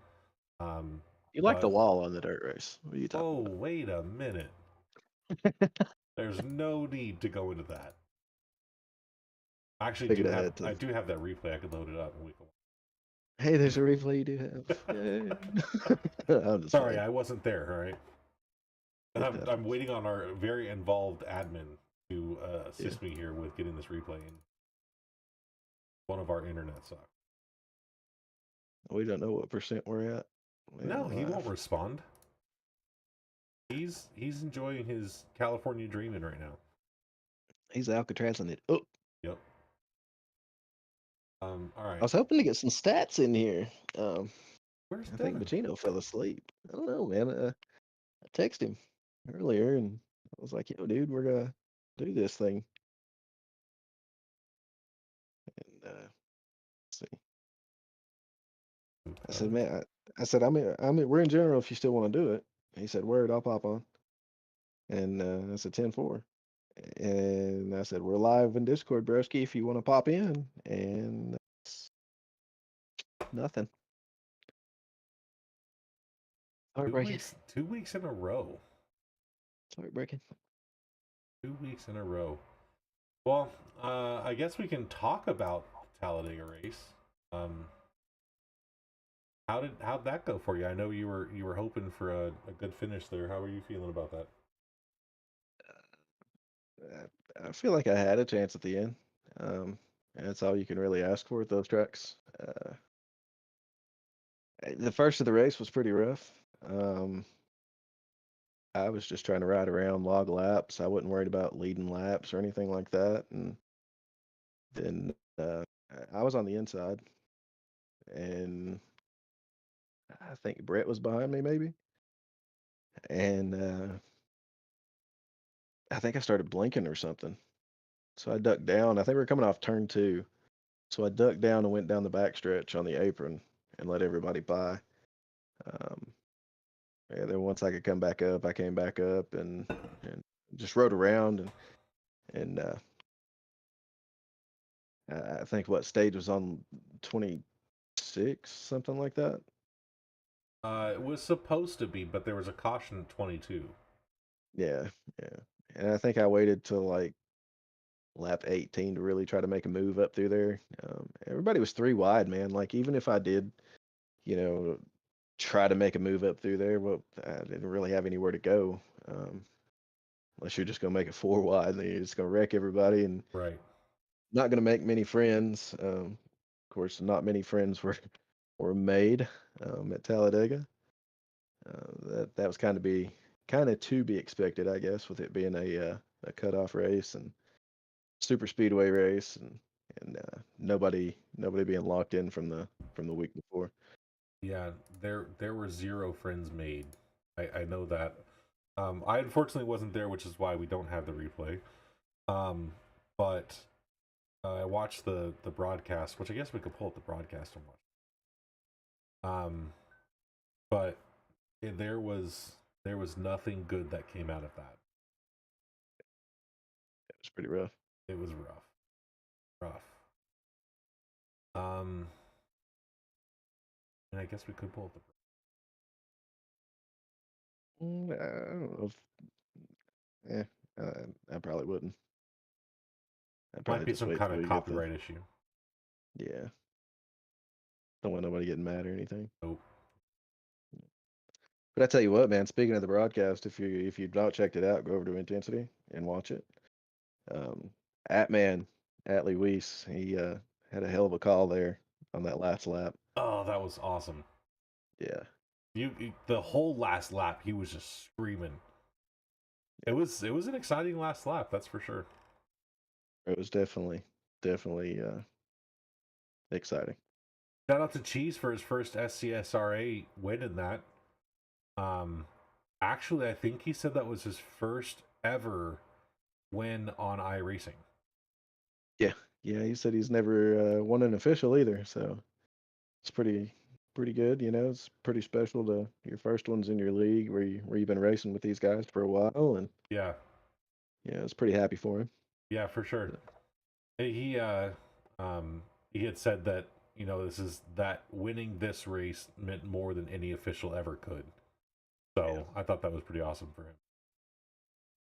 Um, You like the but wall on the dirt race. What are you oh, talking wait a minute. There's no need to go into that. I actually Figured ahead I to. do have that replay. I could load it up and we can. Hey, there's a replay you do have. Yeah. I'm just Sorry, playing. I wasn't there. All right, and It I'm happens. waiting on our very involved admin to Yeah. assist me here with getting this replay in. One of our internet sucks. We don't know what percent we're at. We No, ain't he won't live. respond. He's enjoying his California dreaming right now. He's Alcatrazing it. Oh, Yep. All I right. was hoping to get some stats in here. Um, Where's I think Devin? Butchino fell asleep. I don't know, man. I texted him earlier and I was like, yo, dude, we're gonna do this thing. And let's see. I said, man, I said, we're in general if you still want to do it. He said, word, I'll pop on. And I said, 10-4. And I said, we're live in Discord, broski, if you want to pop in. And that's nothing. Heartbreaking. 2 weeks in a row. It's heartbreaking. 2 weeks in a row. Well, I guess we can talk about the Talladega race. Um, how'd that go for you? I know you were hoping for a good finish there. How are you feeling about that? I feel like I had a chance at the end. And that's all you can really ask for with those tracks. The first of the race was pretty rough. I was just trying to ride around, log laps. I wasn't worried about leading laps or anything like that. And then I was on the inside, and I think Brett was behind me, maybe. And I think I started blinking or something. So I ducked down. I think we were coming off turn two. So I ducked down and went down the backstretch on the apron and let everybody by. Um, yeah, then once I could come back up, I came back up and just rode around and I think what stage was on 26, something like that. It was supposed to be, but there was a caution at 22. Yeah, yeah. And I think I waited till like lap 18 to really try to make a move up through there. Everybody was three wide, man. Like even if I did, you know, try to make a move up through there, well, I didn't really have anywhere to go. Unless you're just gonna make it four wide, then you're just gonna wreck everybody and Right. not gonna make many friends. Of course, not many friends were made at Talladega. That was kind of to be expected, I guess, with it being a cutoff race and super speedway race and nobody being locked in from the week before. Yeah, there were zero friends made. I know that. I unfortunately wasn't there, which is why we don't have the replay. But I watched the broadcast, which I guess we could pull up the broadcast and watch. Um, but there was nothing good that came out of that. It was pretty rough. It was rough. Um, and I guess we could pull up the. I don't know if, yeah, I probably wouldn't. I'd Might probably be just some wait kind till of we get the, copyright issue. yeah. Don't want nobody getting mad or anything. Nope. But I tell you what, man. Speaking of the broadcast, if you've not checked it out, go over to Intensity and watch it. Um, Atman Atlee Weiss, he had a hell of a call there on that last lap. Oh, that was awesome. Yeah, The whole last lap, he was just screaming. It was an exciting last lap, that's for sure. it was definitely exciting. Shout out to Cheese for his first SCSRA win in that. Um, Actually, I think he said that was his first ever win on iRacing. Yeah, yeah. He said he's never won an official either, so it's pretty good. It's pretty special to your first ones in your league where you've been racing with these guys for a while, and Yeah, yeah, I was pretty happy for him. yeah, for sure. But, Um, he had said that this is that winning this race meant more than any official ever could. yeah, So I thought that was pretty awesome for him.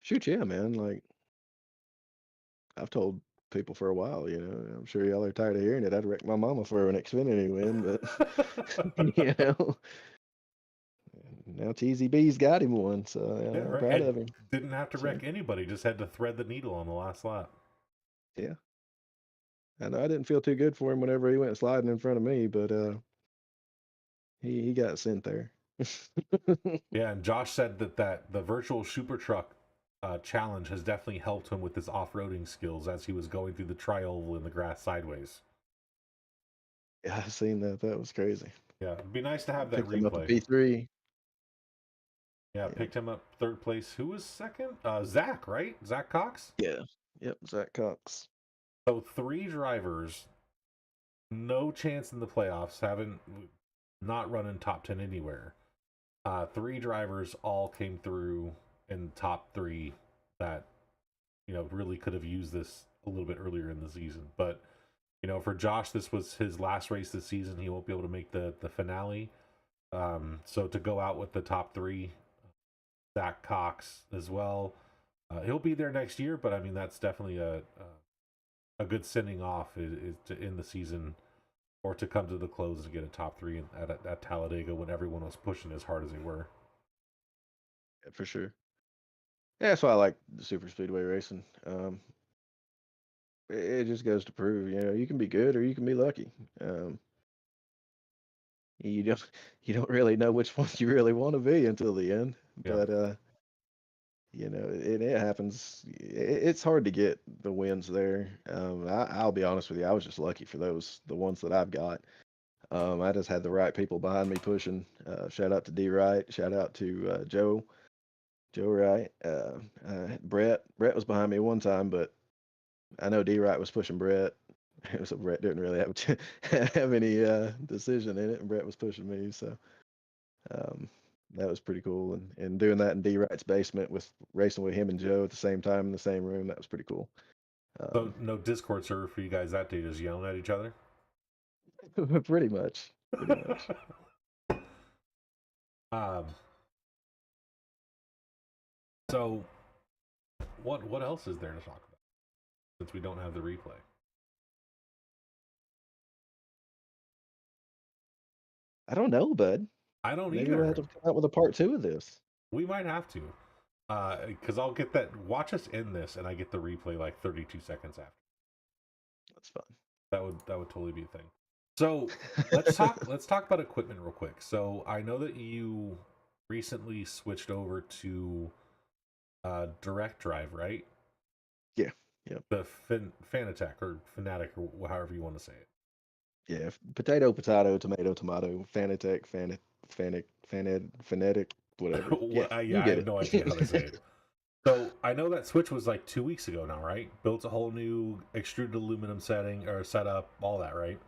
shoot, yeah, man. Like I've told people for a while, I'm sure y'all are tired of hearing it. I'd wreck my mama for an Xfinity win, but you know, now Teasy B's got him one, so Yeah, I'm right. proud And of him. didn't have to So wreck anybody; just had to thread the needle on the last lap. yeah, I know I didn't feel too good for him whenever he went sliding in front of me, but he got sent there. Yeah, and Josh said that the virtual super truck challenge has definitely helped him with his off-roading skills as he was going through the tri-oval in the grass sideways. Yeah, I seen that. That was crazy. Yeah, it'd be nice to have that Picked him up a replay. P3. Yeah, Yeah, picked him up third place. Who was second? Zach, right? Zach Cox. yeah, yep. Zach Cox. So three drivers, no chance in the playoffs, haven't not running top 10 anywhere. Three drivers all came through in top three that really could have used this a little bit earlier in the season. But for Josh, this was his last race this season. He won't be able to make the finale. So to go out with the top three, Zach Cox as well. He'll be there next year, but I mean that's definitely a good sending off is to end the season or to come to the close and get a top three at Talladega when everyone was pushing as hard as they were. Yeah, for sure. Yeah, that's why I like the super speedway racing. It just goes to prove, you can be good or you can be lucky. You don't you don't really know which one you really want to be until the end. Yeah. But it happens. It's hard to get the wins there. I'll be honest with you, I was just lucky for the ones that I've got. I just had the right people behind me pushing. Shout out to D Wright. Shout out to Joe Wright. Brett was behind me one time, but I know D Wright was pushing Brett. So Brett didn't really have any decision in it, and Brett was pushing me. So um, that was pretty cool. And doing that in D Wright's basement with racing with him and Joe at the same time in the same room, that was pretty cool. So no Discord server for you guys that day, just yelling at each other. Pretty much. Pretty much. um. So what else is there to talk about since we don't have the replay? I don't know, bud. I don't Maybe we'll have either. to come out with a part two of this. We might have to, because I'll get that. Watch us end this, and I get the replay like 32 seconds after. That's fun. That would totally be a thing. So let's talk. Let's talk about equipment real quick. So I know that you recently switched over to direct drive, right? Yeah. Yeah. The Fanatec or Fanatic or however you want to say it. Yeah. Potato, tomato, tomato, Fanatec, phonetic, whatever. Yeah, Yeah, you I get have no idea how they say it. it. So I know that switch was like 2 weeks ago now, right? Built a whole new extruded aluminum setting or setup, all that, right?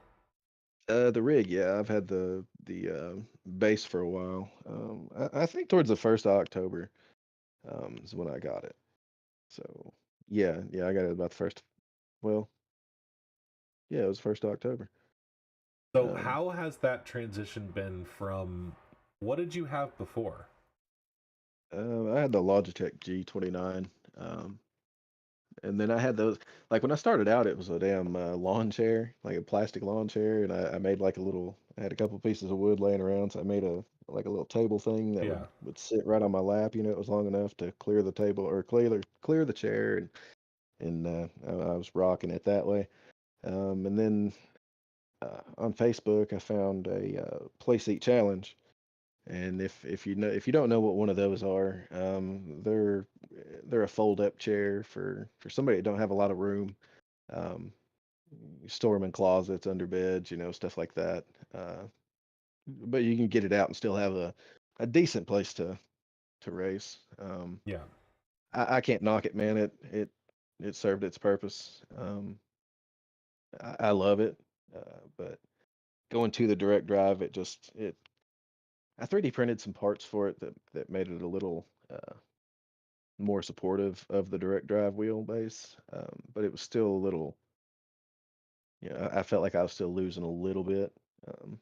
The rig, yeah, I've had the base for a while. I think towards the 1st of October is when I got it. So yeah, I got it about the first. Well, yeah, it was 1st of October. So Um, how has that transition been from what did you have before? I had the Logitech G29. And then I had those, like when I started out, it was a damn lawn chair, like a plastic lawn chair, and I made like I had a couple pieces of wood laying around, so I made like a little table thing that Yeah. would sit right on my lap. It was long enough to clear the table or clear the chair, and I was rocking it that way. And then on Facebook, I found a play seat challenge, and if you don't know what one of those are, they're a fold up chair for somebody that don't have a lot of room. Um, you store them in closets, under beds, stuff like that. But you can get it out and still have a decent place to to race. Yeah. I can't knock it, man. It served its purpose. I love it, but going to the direct drive, it I 3D printed some parts for it that made it a little more supportive of the direct drive wheelbase, but it was still a little. I felt like I was still losing a little bit um,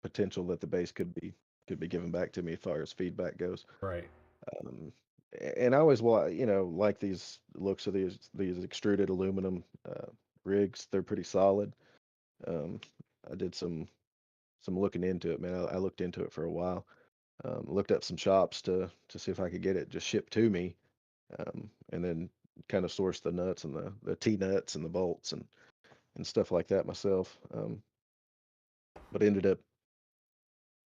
potential that the base could be given back to me as far as feedback goes. Right. Um, and I always like these looks of these extruded aluminum rigs. They're pretty solid. Um, I did some looking into it, man. I looked into it for a while. Looked up some shops to see if I could get it just shipped to me, and then kind of source the nuts and the T nuts and the bolts and stuff like that myself. But ended up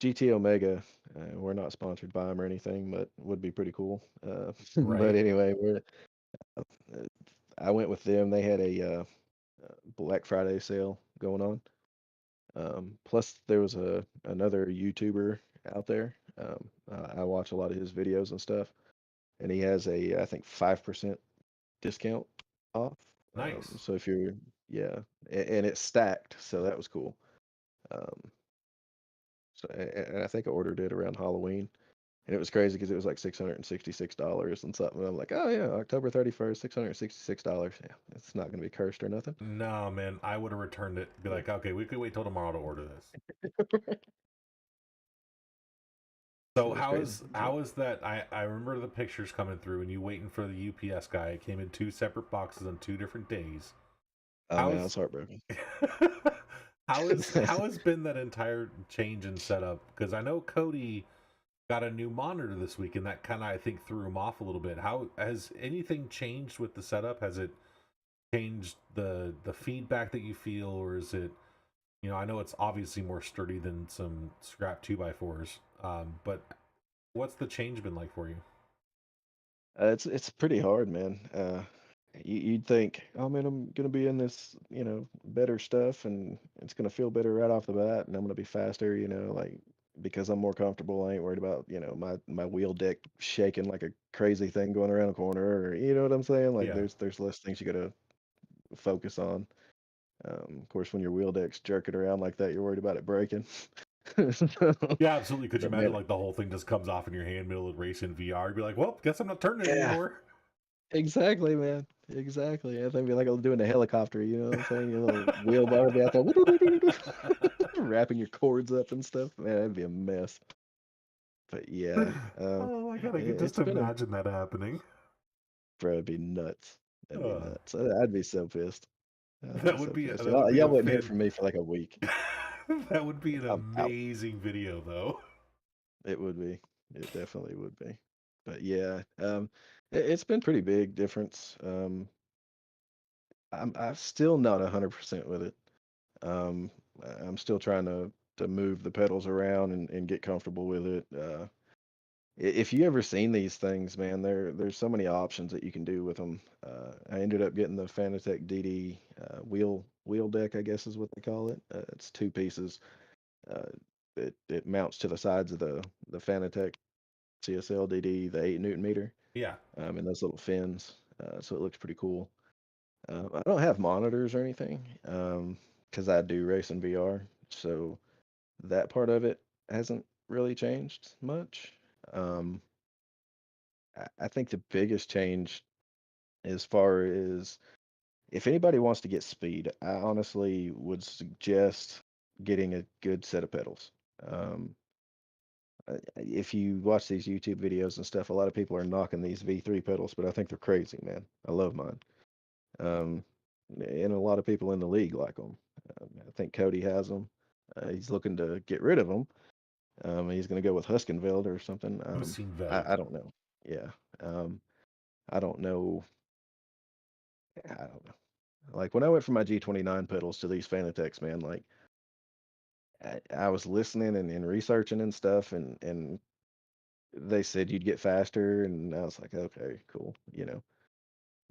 GT Omega. We're not sponsored by them or anything, but would be pretty cool. But Right. anyway, uh, I went with them. They had a Black Friday sale going on. Plus, there was another YouTuber out there. I watch a lot of his videos and stuff, and he has I think 5% discount off. Nice. So if you're, yeah, and it's stacked, so that was cool. Um, and I think I ordered it around Halloween, and it was crazy because it was like $666 and something. I'm like, oh yeah, October 31st, $666. Yeah, it's not gonna be cursed or nothing. No, man, I would have returned it. Be Yeah. like, okay, we could wait till tomorrow to order this. So It was crazy. But how is that? I remember the pictures coming through and you waiting for the UPS guy. It came in two separate boxes on 2 different days. oh man, I How's was heartbroken. how has been that entire change in setup? Because I know Cody got a new monitor this week, and that kind of I think threw him off a little bit. How has anything changed with the setup? Has it changed the feedback that you feel, or is it? I know it's obviously more sturdy than some scrap 2x4s. But what's the change been like for you? It's pretty hard, man. You'd think, oh man, I'm gonna be in this, better stuff, and it's gonna feel better right off the bat, and I'm gonna be faster, like because I'm more comfortable. I ain't worried about, my wheel deck shaking like a crazy thing going around a corner, or you know what I'm saying? Like Yeah. there's less things you gotta focus on. Of course, when your wheel deck's jerking around like that, you're worried about it breaking. Yeah, absolutely. Could you But imagine man, like the whole thing just comes off in your hand, middle of race in VR? You'd be like, well, guess I'm not turning it yeah. anymore. Exactly, man. Exactly. I think it'd be like doing a helicopter, you know what I'm saying? Your little wheel bar would be out there wrapping your cords up and stuff. Man, that'd be a mess. But yeah, Oh my god, I could just it's been a imagine that happening. bro, it'd be nuts. That'd be Uh, nuts. I'd be so pissed. I'd be that would so be pissed. that would be Y'all a wouldn't hear fan. from me for like a week. That would be an I'm out. amazing video, though. It would be. It definitely would be. But yeah, it's been pretty big difference. I'm still not 100% with it. Um, I'm still trying to move the pedals around and get comfortable with it. If you ever seen these things, man, there's so many options that you can do with them. I ended up getting the Fanatec DD wheel deck, I guess is what they call it. It's two pieces. Uh, it mounts to the sides of the Fanatec CSL DD, the 8 Newton meter, Yeah. and those little fins. So it looks pretty cool. I don't have monitors or anything because I do race in VR, so that part of it hasn't really changed much. Um, I think the biggest change, as far as if anybody wants to get speed, I honestly would suggest getting a good set of pedals. Um, if you watch these YouTube videos and stuff, a lot of people are knocking these V3 pedals, but I think they're crazy, man. I love mine. Um, and a lot of people in the league like them. I think Cody has them. He's looking to get rid of them. He's going to go with Huskenveld or something. Husseinfeld. I don't know. Yeah. Um, I don't know. I don't know. Like when I went from my G29 pedals to these Fanatecs, man, like I was listening and researching and stuff, and they said you'd get faster, and I was like, okay, cool,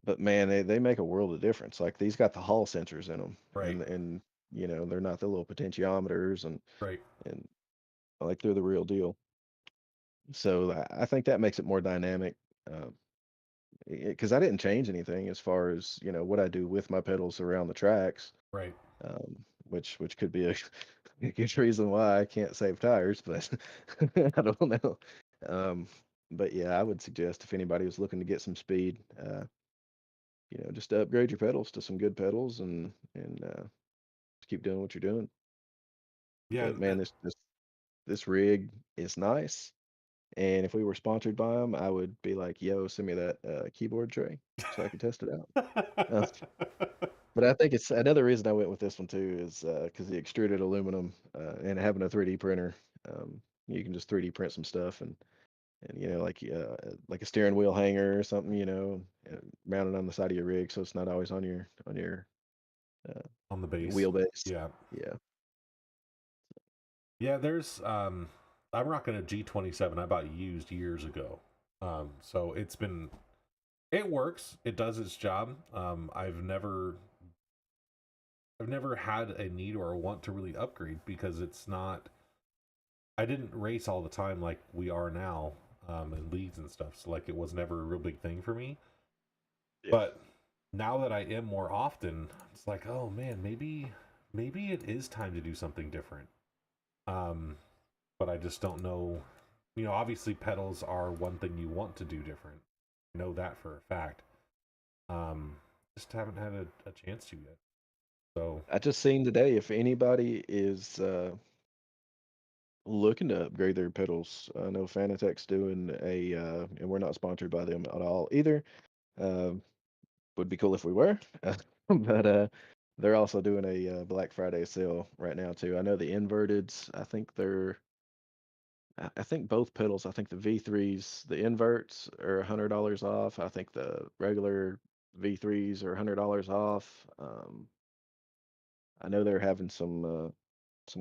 But man, they make a world of difference. Like these got the Hall sensors in them, Right. and they're not the little potentiometers, and Right. and like they're the real deal. So I think that makes it more dynamic. Um, because I didn't change anything as far as what I do with my pedals around the tracks, Right. which could be a, a good reason why I can't save tires, but I don't know. Um, but yeah, I would suggest if anybody was looking to get some speed, just to upgrade your pedals to some good pedals and keep doing what you're doing. Yeah. But man, this rig is nice, and if we were sponsored by them, I would be like, "Yo, send me that keyboard tray so I can test it out." Uh, but I think it's another reason I went with this one too is because the extruded aluminum and having a 3D printer, you can just 3D print some stuff and like a steering wheel hanger or something, mounted on the side of your rig, so it's not always on your uh, On the base. wheelbase. Yeah. Yeah, Yeah, there's I'm rocking a G27 I bought used years ago. So it works. It does its job. I've never had a need or a want to really upgrade because it's not I didn't race all the time like we are now, in leagues and stuff. So like it was never a real big thing for me. yeah. But now that I am more often, it's like, oh man, maybe it is time to do something different. Um, but I just don't know. Obviously pedals are one thing you want to do different. I know that for a fact. Um, just haven't had a chance to yet. So I just seen today if anybody is looking to upgrade their pedals. I know Fanatec's doing and we're not sponsored by them at all either. Um, would be cool if we were, but they're also doing a Black Friday sale right now too. I know the inverteds. I think both pedals. I think the V3s, the inverts are $100 off. I think the regular V3s are $100 off. I know they're having some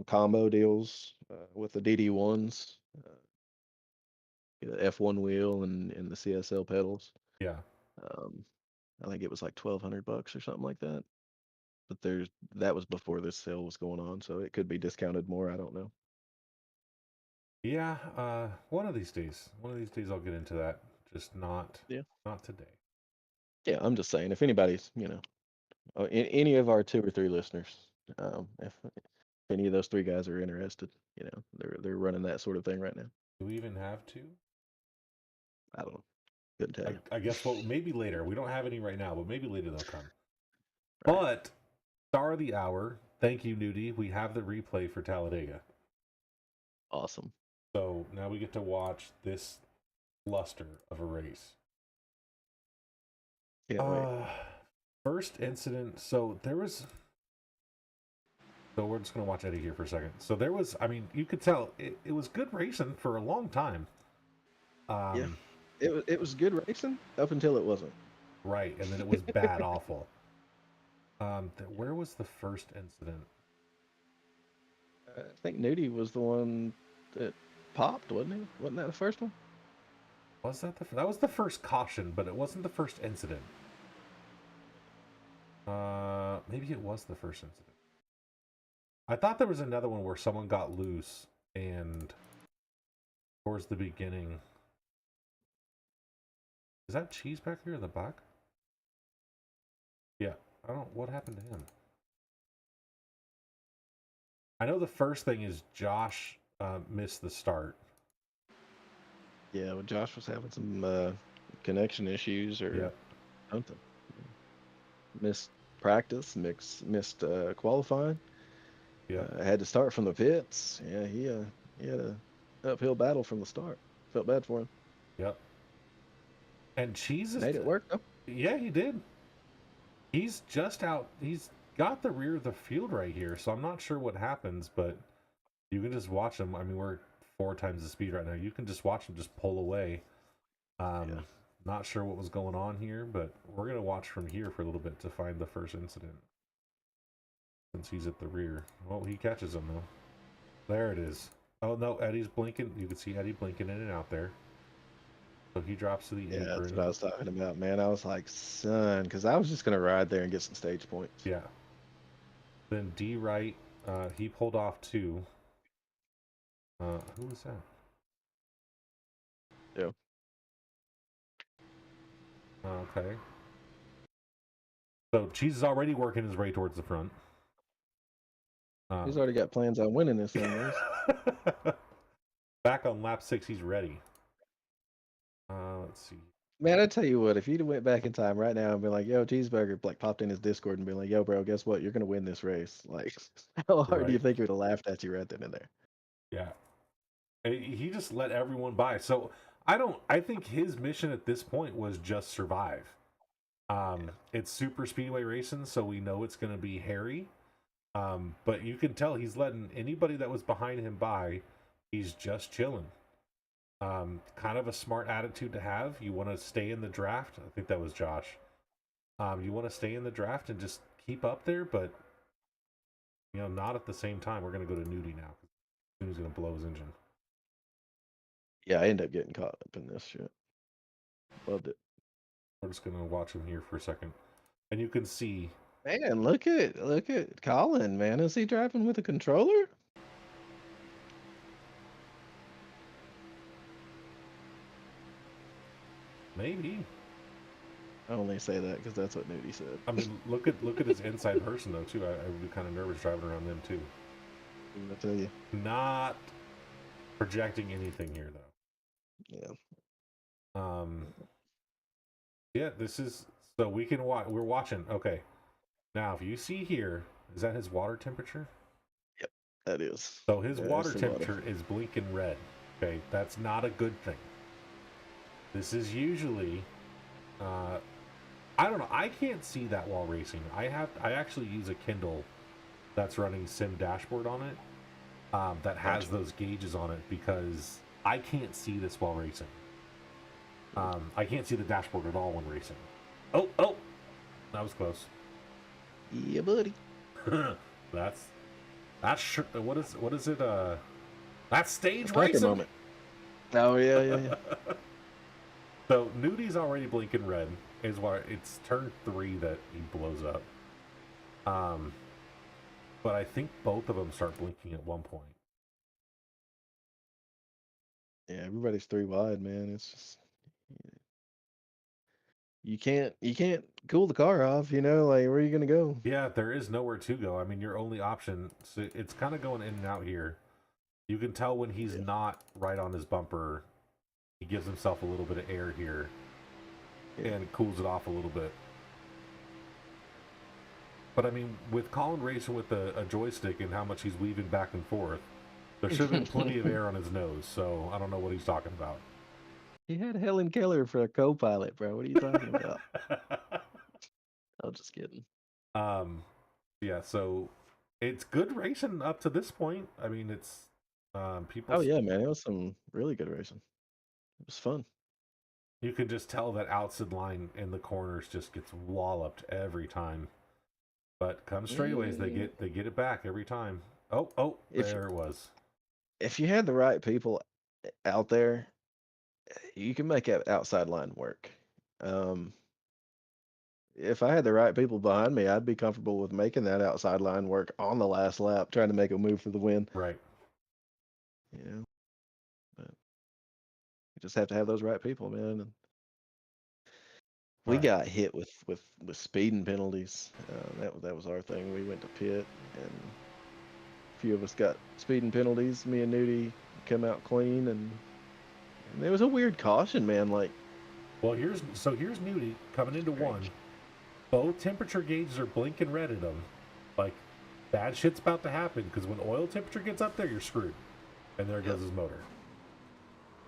combo deals with the DD1s, the F1 wheel and the CSL pedals. yeah, Um, I think it was like $1,200 or something like that. But that was before this sale was going on, so it could be discounted more. I don't know. yeah. One of these days I'll get into that. Just Yeah, not today. yeah. I'm just saying, if anybody's, any of our two or three listeners, if any of those three guys are interested, they're running that sort of thing right now. Do we even have to? I don't know. Couldn't tell you. I guess maybe later. We don't have any right now, but maybe later they'll come. Right. But star of the hour. Thank you, Nudie. We have the replay for Talladega. Awesome. So now we get to watch this luster of a race. Can't wait. Uh, First incident. So we're just gonna watch Eddie here for a second. So there was. I mean, you could tell it was good racing for a long time. Yeah. Um, It was good racing up until it wasn't. right, and then it was bad, awful. Where was the first incident? I think Nudie was the one that popped, wasn't he? Wasn't that the first one? Was that was the first caution, but it wasn't the first incident. Maybe it was the first incident. I thought there was another one where someone got loose and towards the beginning. Is that Cheese back here in the back? Yeah, I don't. What happened to him? I know the first thing is Josh missed the start. Yeah, well, Josh was having some connection issues or Yep, something. Missed practice, missed qualifying. yep, Had to start from the pits. Yeah, he had a uphill battle from the start. Felt bad for him. yep. And Cheese is, Made it work though. yeah, he did. He's just out. He's got the rear of the field right here, so I'm not sure what happens, but you can just watch him. I mean, we're 4 times the speed right now. You can just watch him just pull away. Yeah. Not sure what was going on here, but we're gonna watch from here for a little bit to find the first incident since he's at the rear. Oh, he catches him though. There it is. Oh no, Eddie's blinking. You can see Eddie blinking in and out there. So he drops to the Yeah, that's apron. what I was talking about, man. I was like, son, because I was just gonna ride there and get some stage points. Yeah. Then D right, he pulled off too. Who was that? Yeah. Okay. So Cheese is already working his way towards the front. He's already got plans on winning this thing, Mayse. Back on lap 6, he's ready. Let's see. Man, I tell you what, if you'd have went back in time right now and been like, "Yo, Cheeseburger," like popped in his Discord and been like, "Yo, bro, guess what? You're gonna win this race." Like, how hard do you Right. think he would have laughed at you right then and there? Yeah. He just let everyone by. So I think his mission at this point was just survive. It's super speedway racing, so we know it's going to be hairy. But you can tell he's letting anybody that was behind him by. He's just chilling. Kind of a smart attitude to have. You want to stay in the draft. I think that was Josh. You want to stay in the draft and just keep up there, but not at the same time. We're going to go to Nudie now. He's going to blow his engine. Yeah, I end up getting caught up in this shit. Loved it. We're just going to watch him here for a second. And you can see. Man, look at Colin, man. Is he driving with a controller? Maybe. I only say that because that's what Nudie said. I mean, look at his inside person though too. I would be kind of nervous driving around them too. I tell you. Not projecting anything here though. Yeah. Yeah, this is so we can watch. We're watching. Okay. Now, if you see here, is that his water temperature? Yep, that is. So his Yeah, water that's the temperature is blinking red. Okay, that's not a good thing. This is usually, I don't know. I can't see that while racing. I actually use a Kindle that's running Sim Dashboard on it, that has Gotcha. those gauges on it because I can't see this while racing. I can't see the dashboard at all when racing. Oh, that was close. Yeah, buddy. that's what is it? That's stage Parker racing. moment. Oh yeah. So Nudie's already blinking red. Is why it's turn 3 that he blows up. But I think both of them start blinking at one point. Yeah, everybody's 3 wide, man. It's just you can't cool the car off, like where are you gonna go? Yeah, there is nowhere to go. I mean, your only option. So it's kind of going in and out here. You can tell when he's not right on his bumper. He gives himself a little bit of air here, and cools it off a little bit. But I mean, with Colin racing with a joystick and how much he's weaving back and forth, there should have been plenty of air on his nose. So I don't know what he's talking about. He had Helen Keller for a co-pilot, bro. What are you talking about? I'm just kidding. Yeah. So it's good racing up to this point. I mean, it's people. Oh yeah, man. It was some really good racing. It was fun. You can just tell that outside line in the corners just gets walloped every time. But come straightaways, they get it back every time. Oh, there it was. If you had the right people out there, you can make that outside line work. If I had the right people behind me, I'd be comfortable with making that outside line work on the last lap, trying to make a move for the win. Right. But you just have to have those right people, man. And we Right. got hit with speeding penalties. That was our thing. We went to pit, and a few of us got speeding penalties. Me and Nudie come out clean, and there was a weird caution, man. Like, well, here's Nudie coming into one. Both temperature gauges are blinking red at him. Like, bad shit's about to happen because when oil temperature gets up there, you're screwed. And there goes his motor.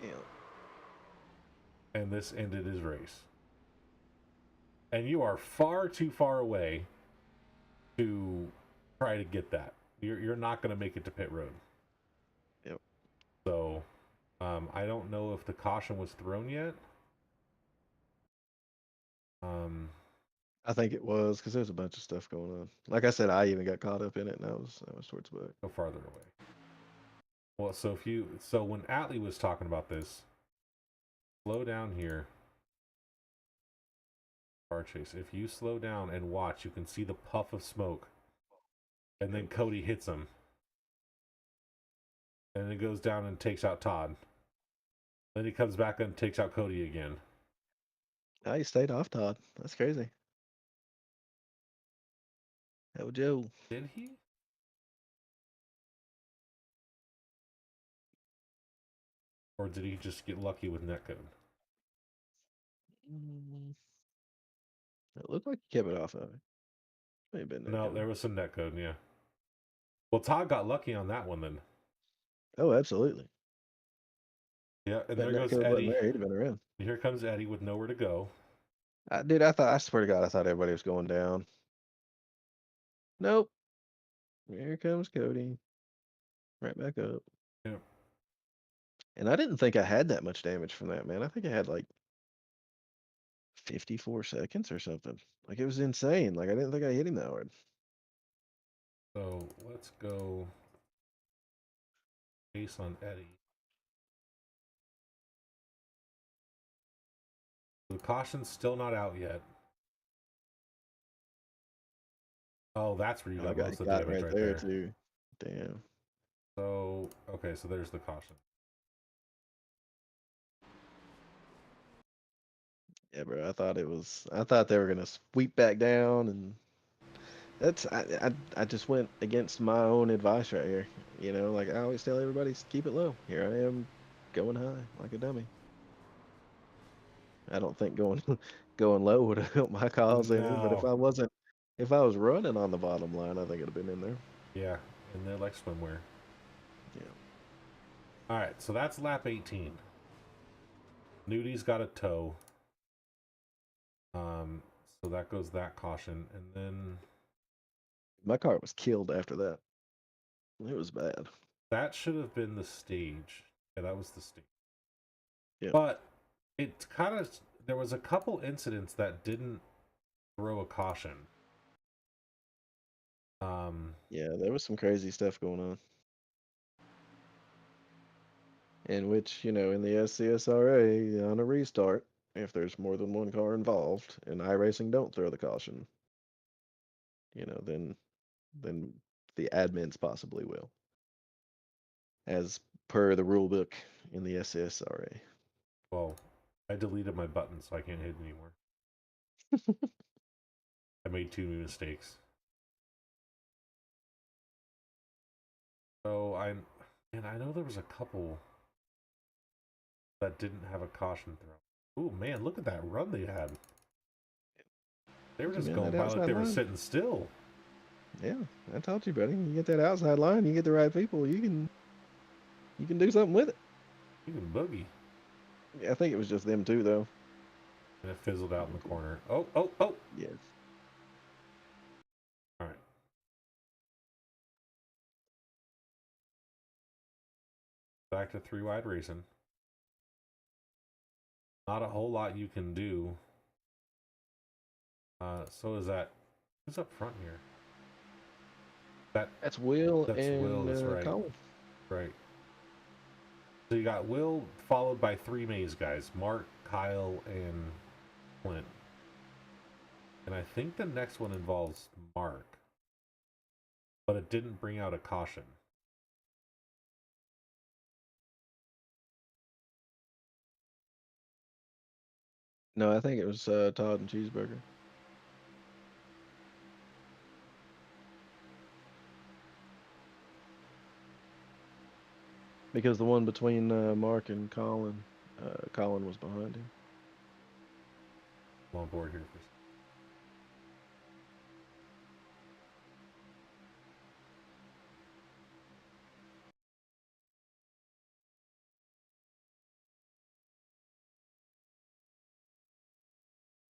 Yeah. And this ended his race. And you are far too far away to try to get that. You're not going to make it to pit road. Yep. So, I don't know if the caution was thrown yet. I think it was because there's a bunch of stuff going on. Like I said, I even got caught up in it, and I was towards the back. Go farther away. Well, so when Atlee was talking about this, slow down here. Car chase. If you slow down and watch, you can see the puff of smoke, and then Cody hits him, and it goes down and takes out Todd. Then he comes back and takes out Cody again. Oh, he stayed off Todd. That's crazy. Oh, Joe. Did he? Or did he just get lucky with netcode? Mm, it looked like he kept it off of it. May have been that No, code. there was some netcode, yeah. Well, Todd got lucky on that one then. Oh, absolutely. Yeah, and That there net goes code wasn't Eddie. there. He'd have been around. Here comes Eddie with nowhere to go. Dude, I swear to God, I thought everybody was going down. Nope. Here comes Cody. Right back up. Yeah. And I didn't think I had that much damage from that, man. I think I had like 54 seconds or something. Like, it was insane. Like, I didn't think I hit him that hard. So let's go base on Eddie. The caution's still not out yet. Oh, that's where you Oh, I got most of the got damage right right there, there. too. Damn. So, okay, so there's the caution. Yeah, bro. I thought they were going to sweep back down. And I just went against my own advice right here. You know, like I always tell everybody, keep it low. Here I am going high like a dummy. I don't think going going low would have helped my cause any, but No. if I was running on the bottom line, I think it'd have been in there. Yeah, and they're like swimwear. Yeah. All right, so that's lap 18. Nudi's got a toe. So that goes that caution, and then My car was killed after that. It was bad. that should have been the stage. Yeah, that was the stage. Yeah. But it kind of there was a couple incidents that didn't throw a caution. Yeah, there was some crazy stuff going on. In which, in the SCSRA, on a restart, if there's more than one car involved and iRacing don't throw the caution, then the admins possibly will, as per the rule book in the SCSRA. well, I deleted my button, so I can't hit anymore. I made too many mistakes. So and I know there was a couple that didn't have a caution throw. Ooh, man, look at that run they had. They were just Man, going that by like outside they were line. sitting still. Yeah, I told you, buddy. You get that outside line, you get the right people, you can do something with it. Even boogie. Yeah, I think it was just them too, though. And it fizzled out in the corner. Oh, oh, oh. Yes. All right. Back to three wide racing. Not a whole lot you can do. So is that who's up front here? That's Will That's Will. and That's right. Colin. Right. So you got Will followed by three Mayse guys: Mark, Kyle, and Clint. And I think the next one involves Mark, but it didn't bring out a caution. No, I think it was Todd and Cheeseburger. Because the one between Mark and Colin was behind him. I'm on board here for.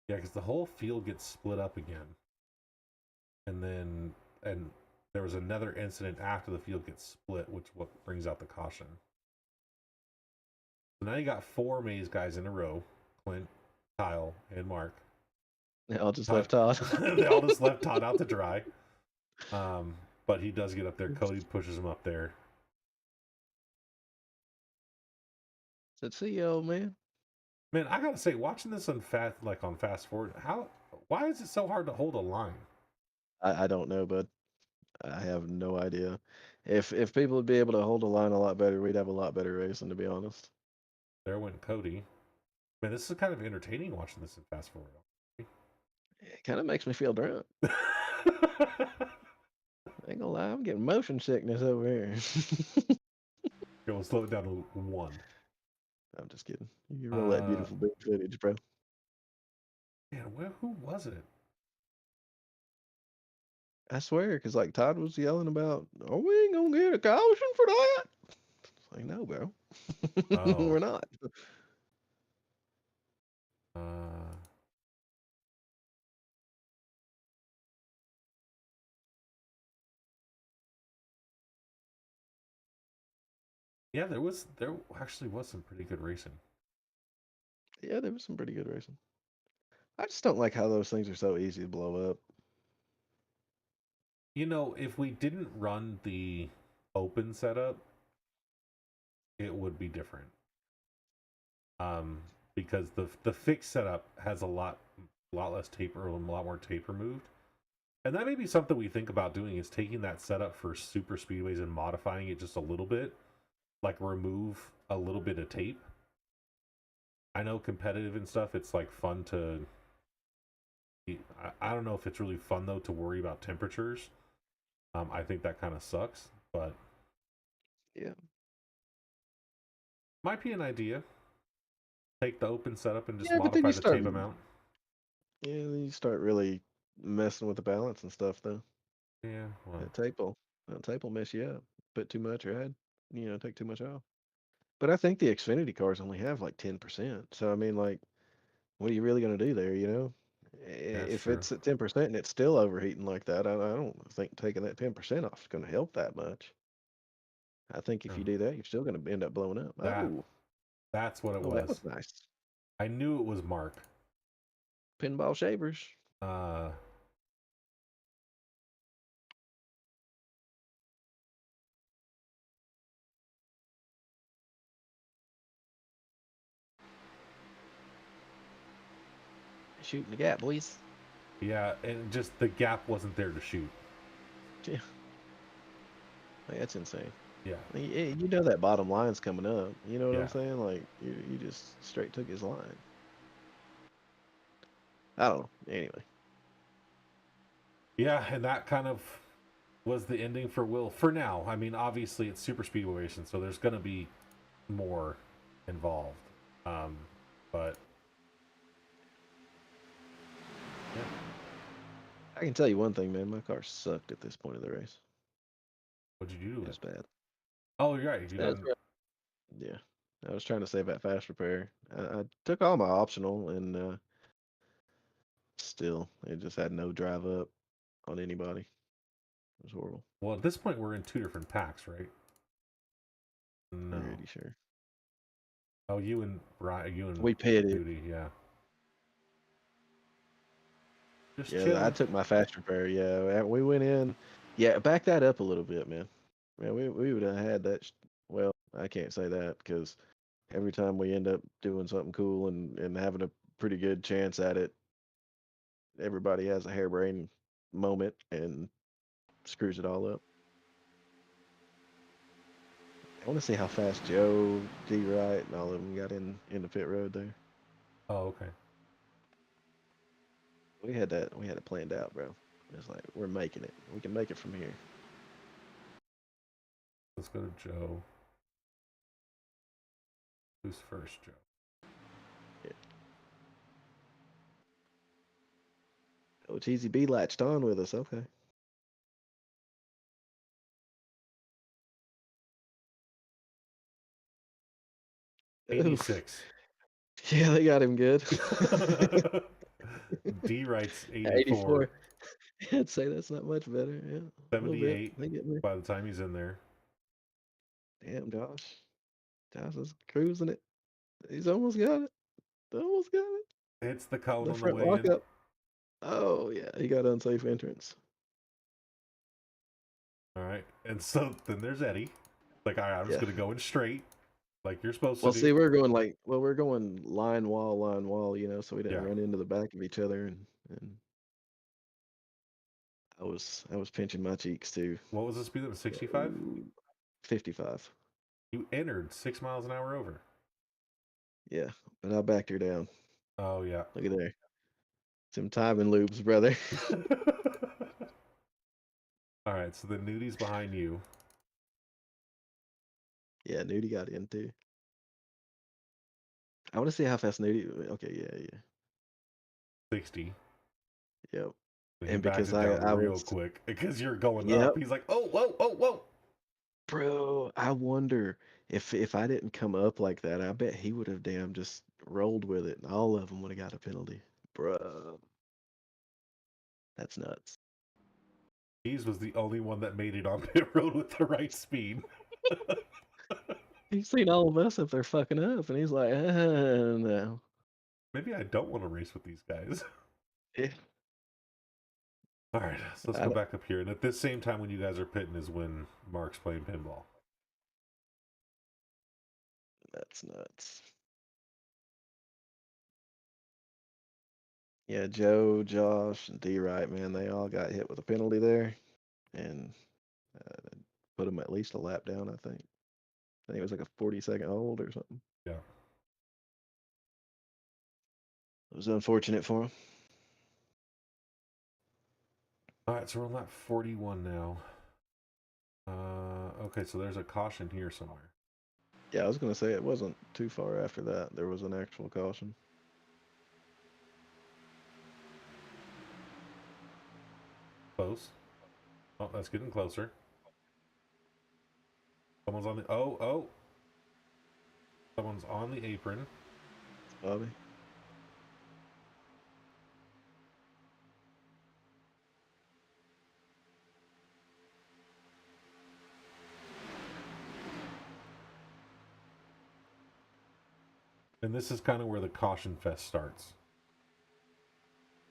Yeah, because the whole field gets split up again, and there was another incident after the field gets split, which what brings out the caution. So now you got four Mayse guys in a row: Clint, Kyle, and Mark. They all just Todd, left Todd. they all just left Todd out to dry. But he does get up there. Oops. Cody pushes him up there. Said, see you, old man. Man, I gotta say, watching this on fast forward, why is it so hard to hold a line? I don't know, but I have no idea. If people would be able to hold a line a lot better, we'd have a lot better racing, to be honest. There went Cody. Man, this is kind of entertaining watching this in fast forward. It kind of makes me feel drunk. I ain't gonna lie, I'm getting motion sickness over here. Okay, we'll slow it down to 1. I'm just kidding. You roll that beautiful big footage, bro. Man, who was it? I swear, because like Todd was yelling about, oh, we ain't gonna get a caution for that. It's like, no, bro. Oh. We're not. Yeah, there actually was some pretty good racing. Yeah, there was some pretty good racing. I just don't like how those things are so easy to blow up. You know, if we didn't run the open setup, it would be different. Because the fixed setup has a lot less taper, a lot more tape removed. And that may be something we think about doing, is taking that setup for super speedways and modifying it just a little bit, like remove a little bit of tape. I know competitive and stuff, it's like fun to. I don't know if it's really fun though to worry about temperatures. I think that kind of sucks, but Yeah. might be an idea. Take the open setup and just Yeah, but then modify the tape amount. then you start really messing with the balance and stuff, though. Yeah, well, That tape will mess you up. Put too much or add, take too much off. But I think the Xfinity cars only have like 10%. So I mean, like, what are you really gonna do there? that's If true. it's at 10% and it's still overheating like that, I don't think taking that 10% off is gonna help that much. I think if Oh, you do that, you're still gonna end up blowing up. that that's what it Oh, that was. was nice. I knew it was Mark. Pinball shavers. Uh, Shooting the gap, boys. yeah, and just the gap wasn't there to shoot. Yeah, like, that's insane. Yeah, Like, you know that bottom line's coming up. You know what I'm yeah, saying? Like you just straight took his line. I don't know. Anyway, yeah, and that kind of was the ending for Will for now. I mean, obviously it's super speedway racing, so there's gonna be more involved. Um, but yeah, I can tell you one thing, man. My car sucked at this point of the race. what'd you do to It it? was bad. Oh, you're right. You got. That's right. Yeah, I was trying to save that fast repair. I took all my optional, and still, it just had no drive up on anybody. It was horrible. Well, at this point, we're in 2 different packs, right? No. Pretty sure. Oh, you and Brian, you and We pitted. Duty, yeah. Just Yeah, I chilling. took my fast repair. Yeah, we went in. Yeah, back that up a little bit, man. Man, we would have had that. Well, I can't say that because every time we end up doing something cool and having a pretty good chance at it, everybody has a harebrained moment and screws it all up. I want to see how fast Joe, D. Wright, and all of them got in the pit road there. Oh, okay. We had it planned out, bro. It's like we're making it. We can make it from here. Let's go to Joe. Who's first, Joe? Yeah. Oh, Cheesy B latched on with us. Okay. Oof. 86. Yeah, they got him good. D writes 84. 84. I'd say that's not much better. Yeah, a little bit. 78 They get me. by the time he's in there. Damn, Josh. Josh is cruising it. He's almost got it. Almost got it. Hits the cone The on the front way in. lockup. Oh yeah, he got unsafe entrance. All right. And so then there's Eddie. Like, all right, I'm just Yeah. going to go in straight like you're supposed to Well, do. see, we're going line wall, so we didn't Yeah. run into the back of each other, and I was pinching my cheeks too. What was the speed limit? 65? Ooh, 55. You entered 6 miles an hour over. Yeah, but I backed her down. Oh yeah. Look at there. Some timing loops, brother. All right, so the Nudie's behind you. Yeah, Nudie got in too. I want to see how fast Nudie. Okay, yeah. 60. Yep. And he And backs because it down I real was, quick because you're going yep, up. He's like, oh, whoa, oh, whoa. bro. I wonder if I didn't come up like that, I bet he would have damn just rolled with it, and all of them would have got a penalty, bro. That's nuts. He's was the only one that made it on pit road with the right speed. He's seen all of us if they're fucking up, and he's like, no. Maybe I don't want to race with these guys. Yeah, All right, so let's I go don't- back up here. And at this same time when you guys are pitting is when Mark's playing pinball. that's nuts. Yeah, Joe, Josh, and D. Wright, man, they all got hit with a penalty there, and put them at least a lap down. I think it was like a 40-second hold or something. Yeah. It was unfortunate for him. All right, so we're on lap 41 now. Okay, so there's a caution here somewhere. Yeah, I was gonna say it wasn't too far after that. There was an actual caution. Close. Oh, that's getting closer. Someone's on the oh. Someone's on the apron. Bobby. And this is kind of where the caution fest starts.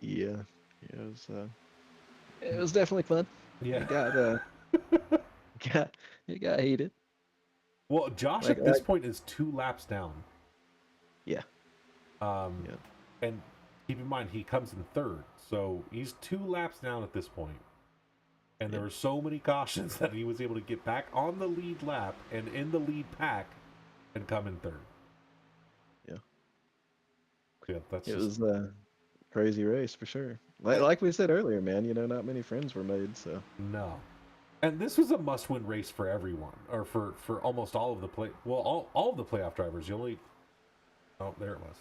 Yeah, it was definitely fun. Yeah. It got it got heated. Well, Josh Like at this like point is 2 laps down. yeah, Um, yeah. and keep in mind he comes in third, so he's 2 laps down at this point. And there Yeah. were so many cautions that he was able to get back on the lead lap and in the lead pack and come in third. Yeah. Yeah, that's It just was a crazy race for sure. Like eh, like we said earlier, man, not many friends were made, so no. And this was a must-win race for everyone, or for almost all of the play. Well, all of the playoff drivers. You only oh there it was.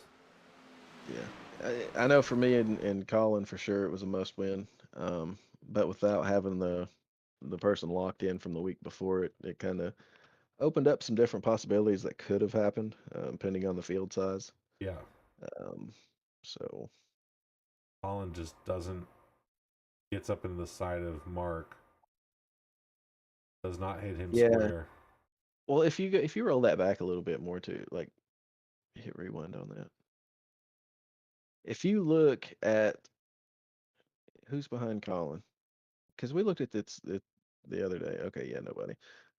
yeah. I know for me and Colin for sure it was a must win. But without having the person locked in from the week before, it kind of opened up some different possibilities that could have happened, depending on the field size. Yeah, Um, so Colin just doesn't gets up into the side of Mark. Does not hit him yeah. square. Well, if you roll that back a little bit more too, like hit rewind on that. If you look at who's behind Colin, because we looked at this the other day. Okay, yeah, nobody.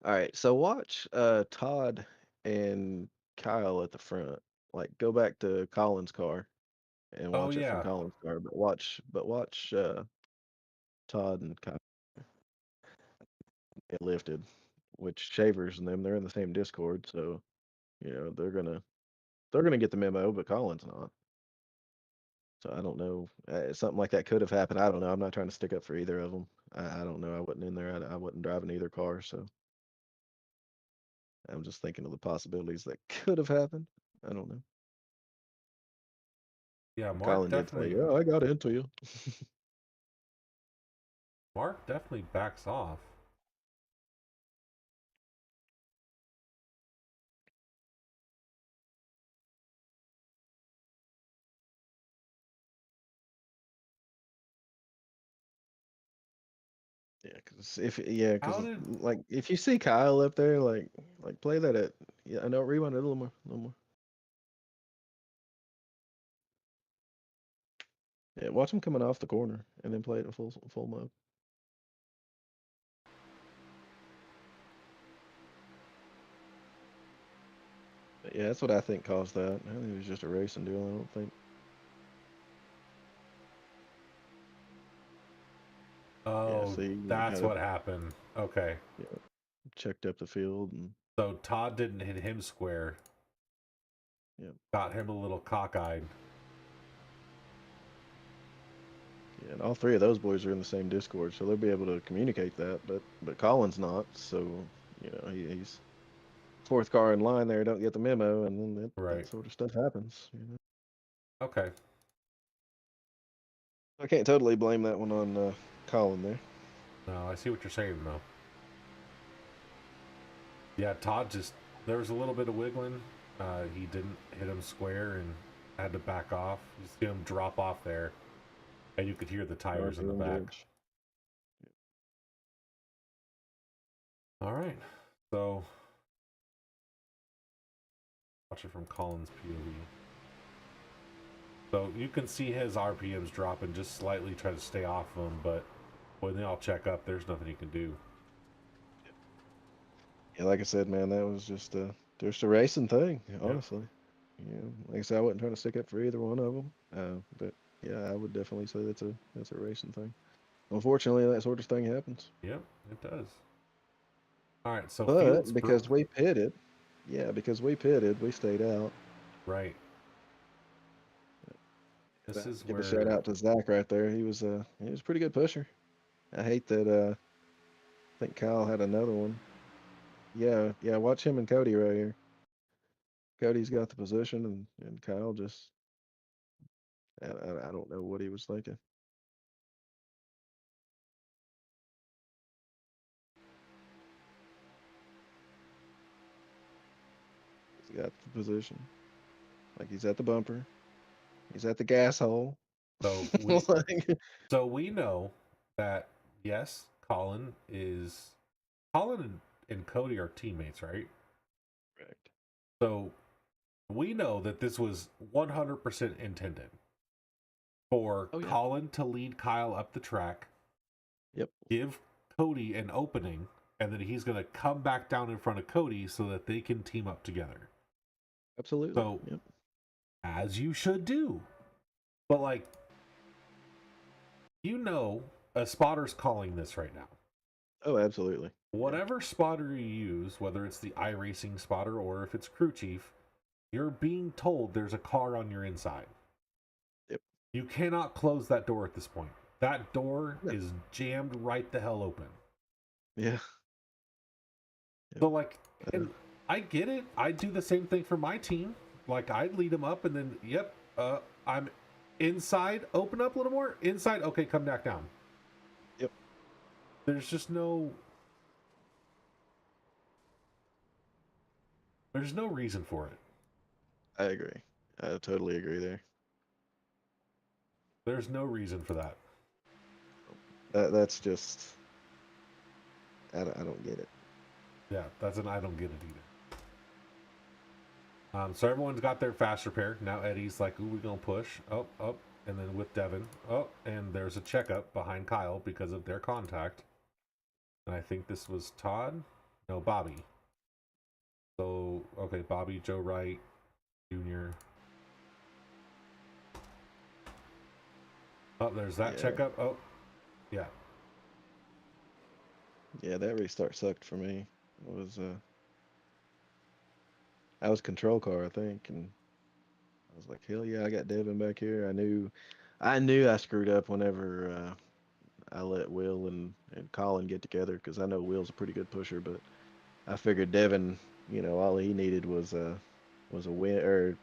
All right, so watch Todd and Kyle at the front. Like go back to Colin's car and Oh watch it from yeah. Colin's car, but watch Todd and Kyle get lifted, which Shavers and them they're in the same Discord, so they're gonna get the memo, but Colin's not. So I don't know. Something like that could have happened. I don't know. I'm not trying to stick up for either of them. I don't know. I wasn't in there. I wasn't driving either car, so I'm just thinking of the possibilities that could have happened. I don't know. Yeah, Mark Colin did say, definitely "Yeah, I got into you." Mark definitely backs off. Because How did like if you see Kyle up there, like play that at I know rewind it a little more. Yeah, watch him coming off the corner and then play it in full mode. But yeah, that's what I think caused that. I think it was just a racing deal. I don't think. Yeah, oh see, we that's kind of what happened. Okay. yeah checked up the field and So Todd didn't hit him square. Yep. Got him a little cockeyed. Yeah, and all three of those boys are in the same Discord, so they'll be able to communicate that. But Colin's not, so he's fourth car in line there. Don't get the memo, and then that Right. sort of stuff happens. Okay. I can't totally blame that one on Colin there. No, I see what you're saying though. Yeah, Todd just there was a little bit of wiggling. He didn't hit him square and had to back off. You see him drop off there, and you could hear the tires in the RPM back. judge. All right, so watch it from Colin's POV. So you can see his RPMs dropping just slightly, try to stay off of him, but when they all check up, there's nothing he can do. Yeah, like I said, man, that was just a racing thing, Yep. honestly. Like I said, I wasn't trying to stick up for either one of them. But yeah, I would definitely say that's a racing thing. Unfortunately, that sort of thing happens. Yep, it does. All right, so Fields But broke. because we pitted, we stayed out. Right. This is Give a shout where out to Zach right there. He was a pretty good pusher. I hate that I think Kyle had another one. Yeah, watch him and Cody right here. Cody's got the position and Kyle just I don't know what he was thinking. He's got the position. Like he's at the bumper. He's at the gas hole. so Like, we know that yes, Colin and Cody are teammates, right? correct. So we know that this was 100% intended for Oh yeah. Colin to lead Kyle up the track, Yep. give Cody an opening, and then he's going to come back down in front of Cody so that they can team up together. Absolutely. So, Yep. as you should do. But, like, a spotter's calling this right now. Oh, absolutely. Whatever spotter you use, whether it's the iRacing spotter or if it's crew chief, you're being told there's a car on your inside. Yep. You cannot close that door at this point. That door No. is jammed right the hell open. Yeah. Yep. So, like, and I get it. I do the same thing for my team. Like, I'd lead them up and then, yep, I'm inside. Open up a little more. Inside. Okay, come back down. Yep. There's just there's no reason for it. I agree. I totally agree there. There's no reason for that. That's just I don't get it. Yeah, that's an I don't get it either. So everyone's got their fast repair. Now Eddie's like, ooh, we gonna push. Oh, oh. And then with Devin. Oh, and there's a checkup behind Kyle because of their contact. And I think this was Todd. No, Bobby. So, okay, Bobby, Joe Wright, Jr. Oh, there's that Yeah. checkup. Oh, yeah. Yeah, that restart sucked for me. It was I was control car, I think, and I was like, hell yeah, I got Devin back here. I knew I screwed up whenever I let Will and Colin get together because I know Will's a pretty good pusher, but I figured Devin, all he needed was a win or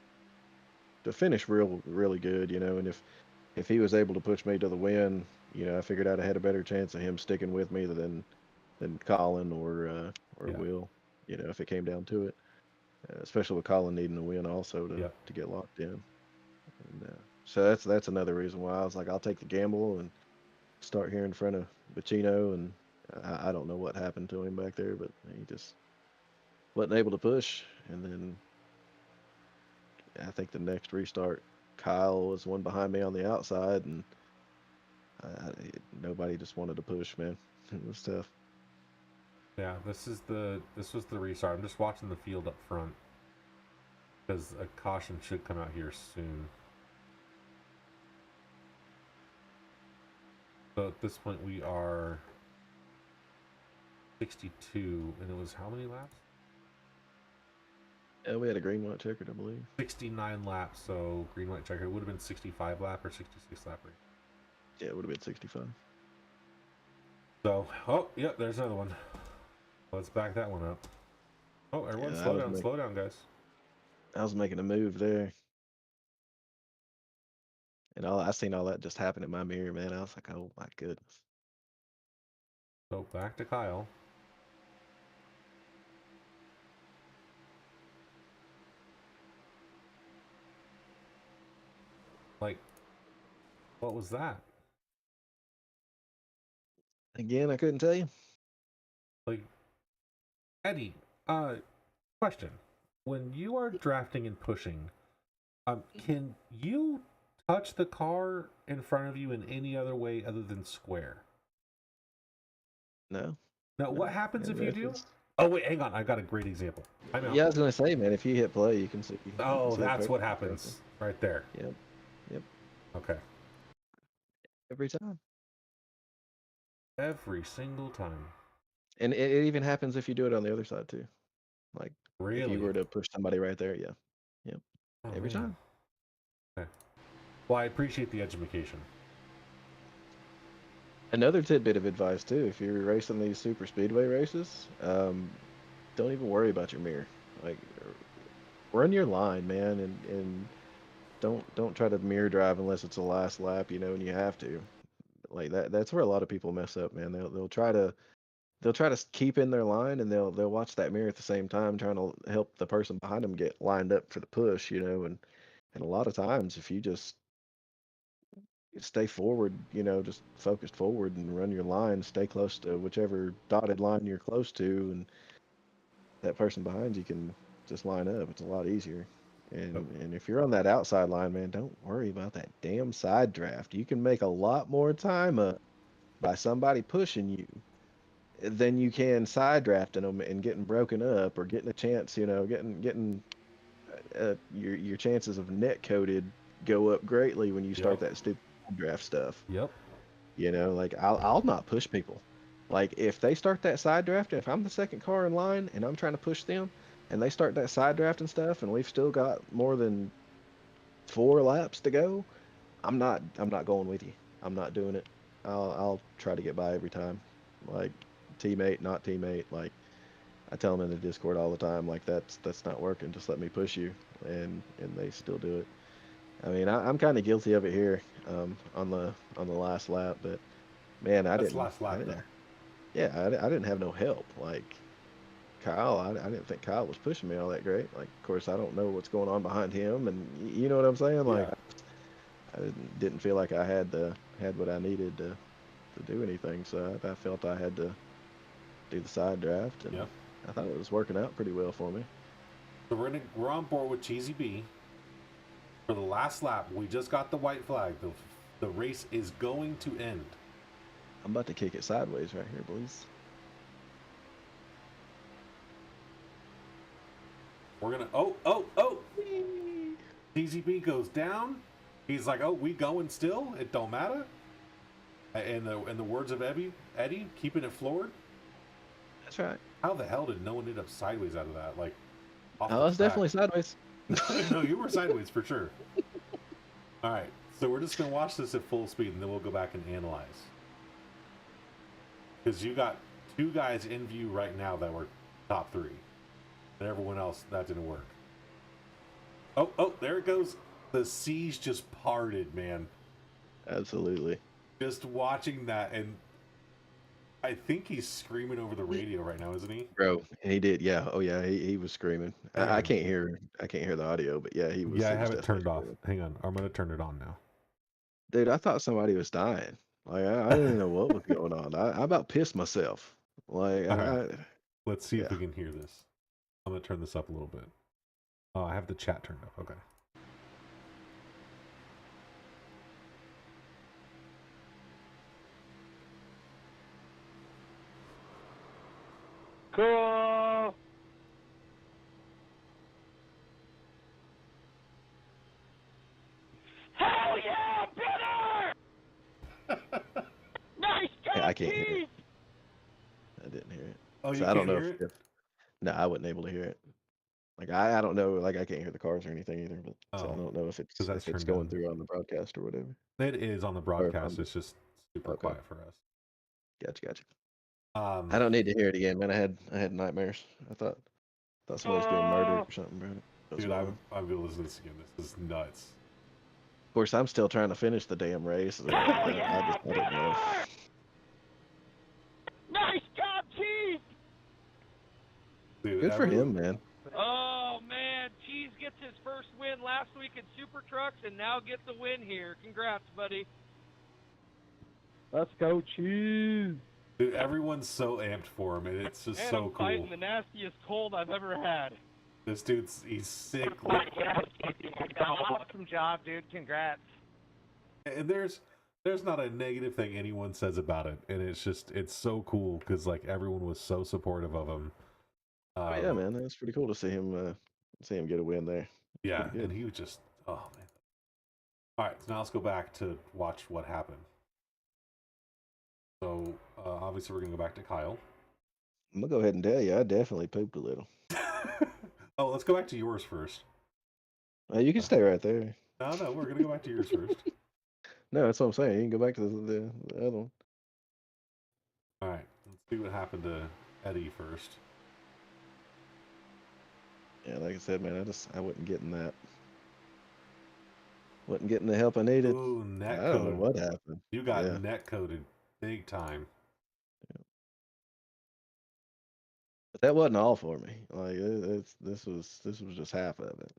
to finish really good, and if he was able to push me to the win, I figured I'd have had a better chance of him sticking with me than Colin or Yeah. Will, if it came down to it. Especially with Colin needing a win also to Yep. to get locked in. And so that's another reason why I was like, I'll take the gamble and start here in front of Butchino, and I don't know what happened to him back there, but he just wasn't able to push. And then I think the next restart, Kyle was one behind me on the outside, and I, nobody just wanted to push, man. It was tough. Yeah, this was the restart. I'm just watching the field up front because a caution should come out here soon. So at this point we are 62, and it was how many laps? We had a green white checkered, I believe. 69 laps, so green white checker. It would have been 65 lap or 66 lap race. Yeah, it would have been 65. So, oh, yep, there's another one. Let's back that one up. Oh, everyone, Yeah, slow down, guys. I was making a move there, and I seen all that just happen in my mirror, man. I was like, oh my goodness. So back to Kyle. Like, what was that? Again, I couldn't tell you. Like, Eddie, question. When you are drafting and pushing, can you touch the car in front of you in any other way other than square? No, Now, no. what happens if And you if do? it's, Oh, wait, hang on. I got a great example. I'm out. yeah, I was gonna say, man, if you hit play, you can see. You can Oh, see the that's person what drafting. happens right there. Yep, yep. Okay. Every time. Every single time. And it even happens if you do it on the other side too. Like if you Really? were to push somebody right there, yeah, yep. Oh, Every man. time. Okay. Well, I appreciate the education. Another tidbit of advice too: if you're racing these super speedway races, don't even worry about your mirror. Like run your line, man, and don't try to mirror drive unless it's the last lap, and you have to. Like that's where a lot of people mess up, man. They'll try to keep in their line, and they'll watch that mirror at the same time, trying to help the person behind them get lined up for the push, and a lot of times if you just stay forward, just focused forward and run your line, stay close to whichever dotted line you're close to, and that person behind you can just line up. It's a lot easier. Oh, And if you're on that outside line, man, don't worry about that damn side draft. You can make a lot more time up by somebody pushing you than you can side drafting them and getting broken up or getting a chance, getting your chances of net coded go up greatly when you start yep. that stupid draft stuff. Yep. Like I'll not push people. Like if they start that side draft, if I'm the second car in line and I'm trying to push them and they start that side draft and stuff and we've still got more than 4 laps to go, I'm not going with you. I'm not doing it. I'll try to get by every time. Like teammate, not teammate. Like I tell them in the Discord all the time, like that's not working. Just let me push you, and they still do it. I mean, I'm kind of guilty of it here, on the last lap, but man, That's the last I lap, didn't, though. yeah, I didn't have no help. Like Kyle, I didn't think Kyle was pushing me all that great. Like, of course, I don't know what's going on behind him, and you know what I'm saying. Like, Yeah. I didn't feel like I had what I needed to do anything, so I felt I had to do the side draft, and Yep. I thought it was working out pretty well for me. So we're on board with Cheesy B for the last lap. We just got the white flag. The race is going to end. I'm about to kick it sideways right here, boys. We're gonna. Oh! Cheesy B goes down. He's like, oh, we going still? It don't matter. In the words of Eddie, keeping it floored. That's right. How the hell did no one end up sideways out of that? Like off I the was track. definitely sideways. No, you were sideways for sure. All right, so we're just gonna watch this at full speed, and then we'll go back and analyze. Because you got two guys in view right now that were top three, and everyone else that didn't work. Oh, there it goes. The seas just parted, man. Absolutely. Just watching that, and I think he's screaming over the radio right now, isn't he? Bro, and he did, yeah. Oh yeah, he was screaming. I Man, can't hear the audio, but yeah, he was yeah, I he was have it definitely turned off. screaming. Hang on, I'm gonna turn it on now. Dude, I thought somebody was dying. Like I didn't even know what was going on. I about pissed myself. Like All right, let's see if yeah. we can hear this. I'm gonna turn this up a little bit. Oh, I have the chat turned up. Okay. Cool. Hell yeah, brother! Nice I job, can't hear it. Keith! I didn't hear it. Oh, So you I don't can't know hear it? if no, I wasn't able to hear it. Like I don't know, like I can't hear the cars or anything either, but so I Oh, don't know if 'cause that's it's turned going down. through on the broadcast or whatever. It is on the Or if I'm broadcast. It's just super okay. quiet for us. Gotcha. Um, I don't need to hear it again, man. I had nightmares. I thought somebody was being murdered or something, bro. What's dude, going on? I'm gonna listen to this again. This is nuts. Of course, I'm still trying to finish the damn race. Oh, yeah, I didn't know. Nice job, Cheese! Dude, Good for him, man. Oh, man. Cheese gets his first win last week in Super Trucks and now gets a win here. Congrats, buddy. Let's go, Cheese. Dude, everyone's so amped for him, and it's just And so I'm cool. fighting the nastiest cold I've ever had. This dude's he's sick. Awesome job, dude. Congrats. And there's not a negative thing anyone says about it, and it's so cool because like everyone was so supportive of him. Yeah, man, that's pretty cool to see him get a win there. Yeah, Pretty good. and he was just oh man. All right, so now let's go back to watch what happened. So obviously we're gonna go back to Kyle. I'm gonna go ahead and tell you, I definitely pooped a little. Oh, let's go back to yours first. You can stay right there. No, we're gonna go back to yours first. No, that's what I'm saying. You can go back to the other one. All right, let's see what happened to Eddie first. Yeah, like I said, man, I wasn't getting that. Wasn't getting the help I needed. Ooh, net I don't know code. what happened. You got Yeah. net coded big time. But that wasn't all for me. Like this was just half of it.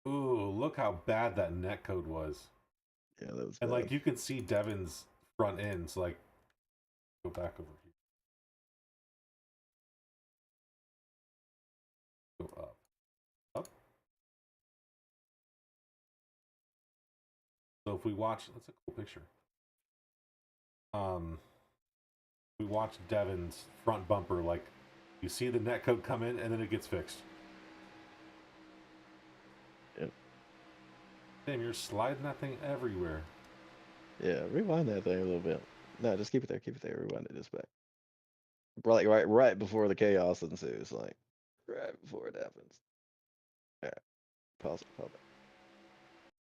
Ooh, look how bad that net code was. Yeah, that was And bad. like you can see Devin's front ends. Like, go back over here. Go up. So if we watch, that's a cool picture. We watch Devin's front bumper. Like, you see the net code come in, and then it gets fixed. Yep. Damn, you're sliding that thing everywhere. Yeah, rewind that thing a little bit. No, just keep it there. Keep it there. Rewind it just back. Like right before the chaos ensues. Like right before it happens. All right. Pause it.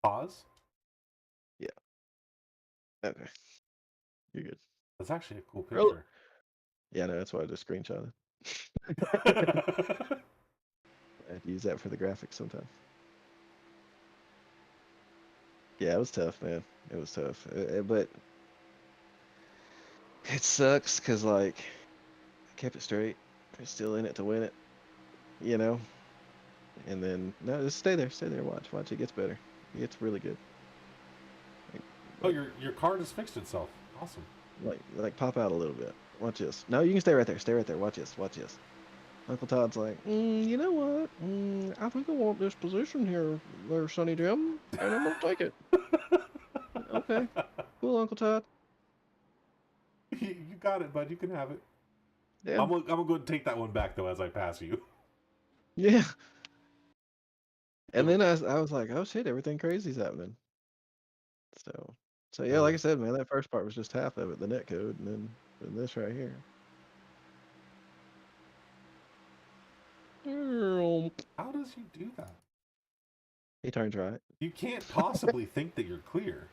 Pause? Okay. You're good. That's actually a cool Oh. picture. Yeah, no, that's why I just screenshot it. I have to use that for the graphics sometimes. Yeah, it was tough, man. It was tough. But it sucks because, like, I kept it straight. I'm still in it to win it, you know? And then, no, just stay there. Stay there. Watch. It gets better. It gets really good. Oh, your car just fixed itself. Awesome. Like pop out a little bit. Watch this. No, you can stay right there. Stay right there. Watch this. Uncle Todd's like, you know what? I think I want this position here, there, Sonny Jim, and I'm gonna take it. Okay, cool, Uncle Todd. You got it, bud. You can have it. Yeah, I'm gonna go and take that one back though as I pass you. yeah. And then I was like, oh shit, everything crazy's happening. So yeah, like I said, man, that first part was just half of it, the net code, and then this right here. How does he do that? He turns right. You can't possibly think that you're clear.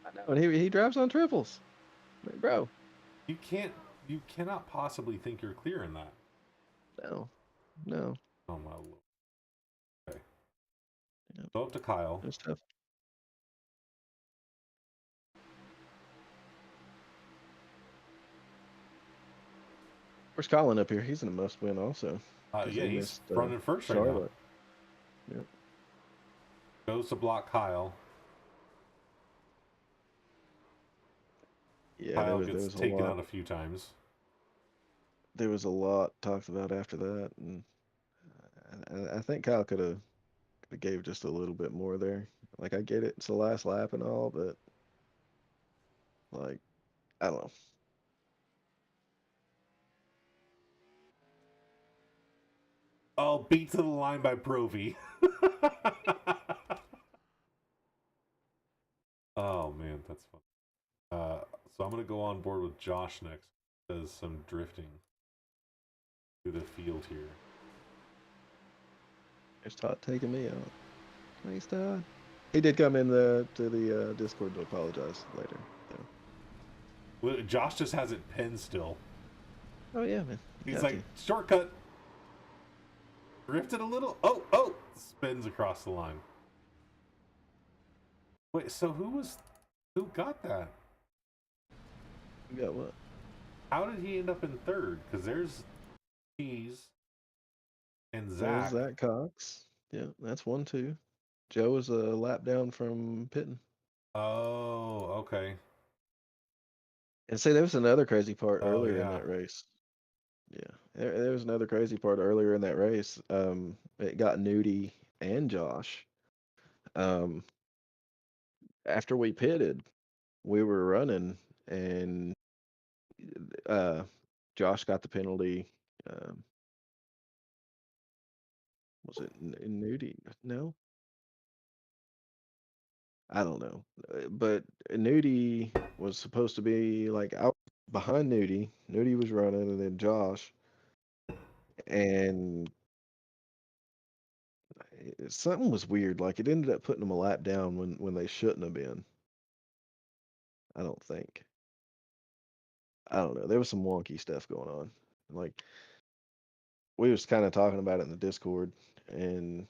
I know, and he drives on triples, like, bro. You cannot possibly think you're clear in that. No. Oh my lord. Okay. Yep. Go up to Kyle. It's tough. Where's Colin up here? He's in a must win also. Yeah, he he's missed, running first right now. Charlotte. Yep. Goes to block Kyle. Yeah, Kyle there gets was taken out a few times. There was a lot talked about after that, and I think Kyle could have gave just a little bit more there. Like I get it, it's the last lap and all, but like I don't know. Oh, beat to the line by Provi. Oh man, that's fun. So I'm gonna go on board with Josh next. Does some drifting. through the field here. There's Todd taking me out. Thanks, Todd. He did come in to the Discord to apologize later. So. Well, Josh just has it pinned still. Oh yeah, man. He's like, shortcut. Drifted a little. Oh! Spins across the line. Wait, so who got that? You got what? How did he end up in third? Because there's Cheese and Zach. There's Zach Cox. Yeah, that's 1-2. Joe was a lap down from pitting. Oh, okay. And see, there was another crazy part Oh, earlier in yeah. that race. Yeah, there was another crazy part earlier in that race. It got Nudie and Josh. After we pitted, we were running, and Josh got the penalty. Was it Nudie? No, I don't know. But Nudie was supposed to be like out behind Nudie. Nudie was running, and then Josh. And something was weird. Like it ended up putting them a lap down when they shouldn't have been. I don't think. I don't know. There was some wonky stuff going on. Like we was kind of talking about it in the Discord, and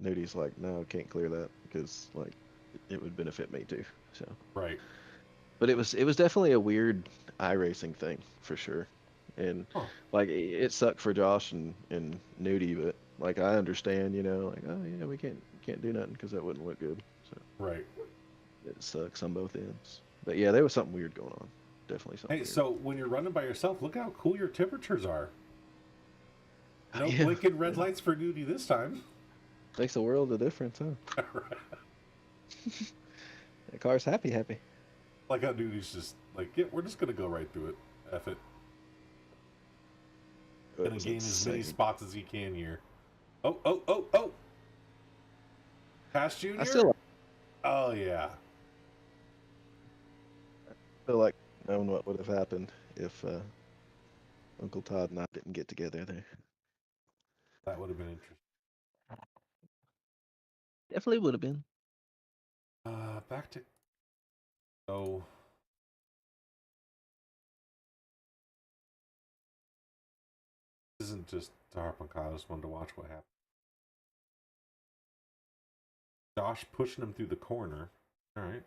Nudie's like, "No, can't clear that because like it would benefit me too." So Right. but it was definitely a weird iRacing thing for sure, and Huh. like it sucked for Josh and Nudie, but like I understand, like oh yeah, we can't do nothing because that wouldn't look good. So Right. it sucks on both ends. But yeah, there was something weird going on. Definitely something. Hey, weird. so when you're running by yourself, look how cool your temperatures are. No Yeah, blinking red lights for Nudie this time. makes a world of difference, huh? The car's happy. Like how Nudie's just like, yeah, we're just gonna go right through it. F it. Gonna gain as many spots as he can here. Oh! Pass Junior? I still Oh yeah. feel like knowing what would have happened if Uncle Todd and I didn't get together there. That would have been interesting. Definitely would have been. Back to oh. This isn't just to harp on Kyle, I just wanted to watch what happened. Josh pushing him through the corner. Alright.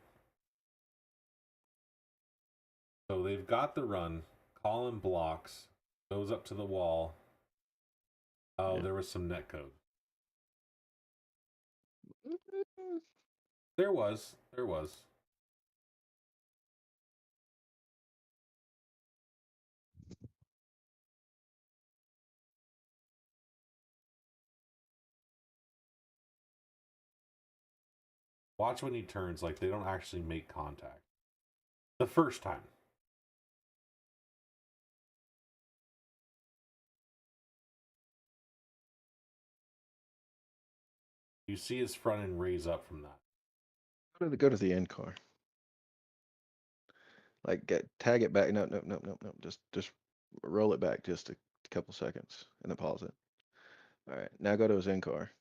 So they've got the run. Colin blocks. Goes up to the wall. Oh, Yeah. there was some net code. There was. Watch when he turns, like they don't actually make contact. The first time. You see his front end raise up from that. Go to the end car. Like tag it back. No. Just roll it back just a couple seconds and then pause it. All right, now go to his end car.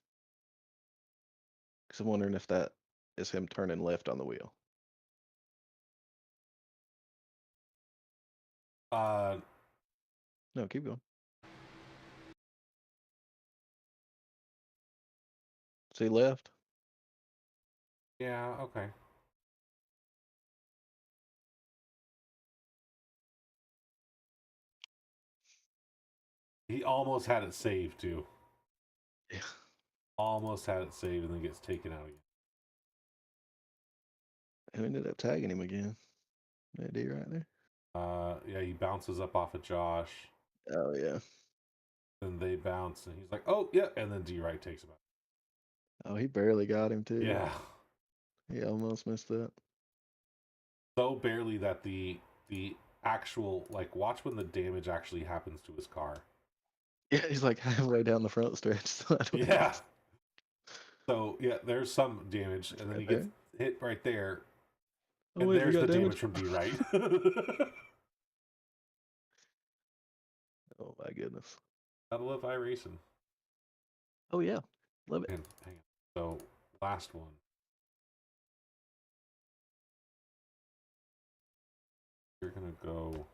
Because I'm wondering if that is him turning left on the wheel. No, keep going. See left? Yeah, okay. He almost had it saved too. Yeah. Almost had it saved and then gets taken out again. Who ended up tagging him again? That D right there. Yeah, he bounces up off of Josh. Oh yeah. Then they bounce and he's like, oh yeah, and then D right takes him out. Oh, he barely got him too. Yeah. He almost missed that. So barely that the actual, like, watch when the damage actually happens to his car. Yeah, he's like halfway down the front stretch. Yeah. So yeah, there's some damage, and then Right he gets hit right there. Oh, And wait, there's we the got damage from D right. Oh my goodness. Gotta love iRacing. Oh yeah, love it. And hang on. So last one. You're gonna go.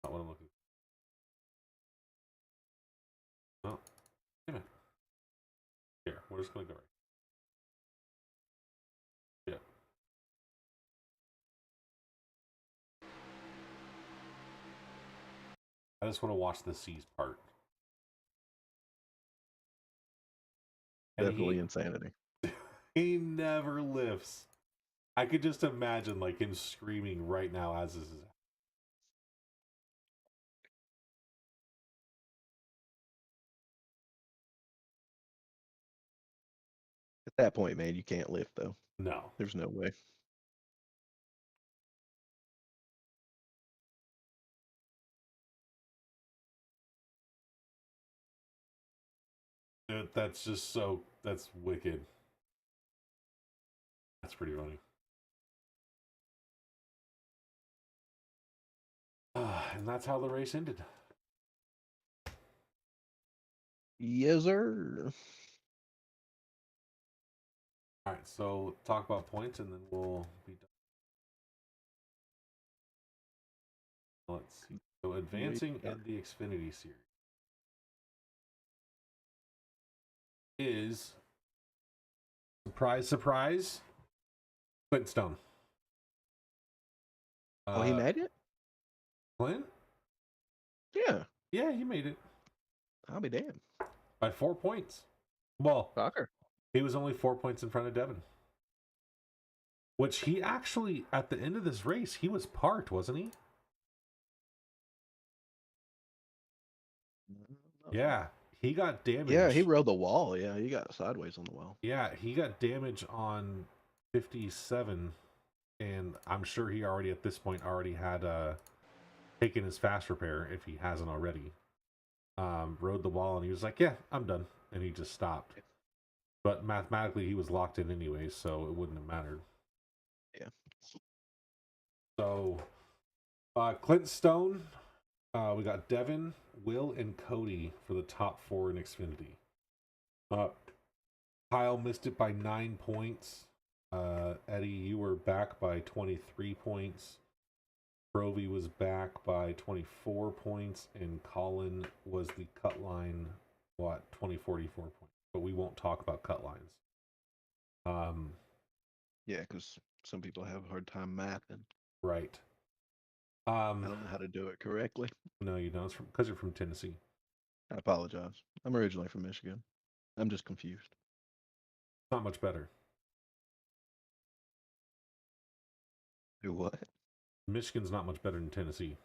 Not what I'm looking for. No. Damn it. Here, we're just gonna go right. Yeah. I just want to watch the C's part. And Definitely insanity. he never lifts. I could just imagine like him screaming right now as this is. At that point, man, you can't lift though. No. There's no way. Dude, that's just so. That's wicked. That's pretty funny. And that's how the race ended. Yes, sir. All right, so talk about points, and then we'll be done. Let's see. So advancing in the Xfinity series is surprise, surprise, Clint Stone. Oh, he made it? Clint? Yeah. Yeah, he made it I'll be damned. by 4 points. Well, Soccer. he was only 4 points in front of Devin. Which he actually, at the end of this race, he was parked, wasn't he? Yeah, he got damaged. Yeah, he rode the wall. Yeah, he got sideways on the wall. Yeah, he got damage on 57, and I'm sure he already, at this point, already had taken his fast repair, if he hasn't already. Rode the wall, and he was like, yeah, I'm done. And he just stopped. But mathematically, he was locked in anyway, so it wouldn't have mattered. Yeah. So, Clint Stone, we got Devin, Will, and Cody for the top 4 in Xfinity. Kyle missed it by 9 points. Eddie, you were back by 23 points. Provy was back by 24 points, and Colin was the cut line, 44 points. But we won't talk about cut lines. Yeah, because some people have a hard time mathing. Right. I don't know how to do it correctly. No, you don't. It's because you're from Tennessee. I apologize. I'm originally from Michigan. I'm just confused. Not much better. Do what? Michigan's not much better than Tennessee.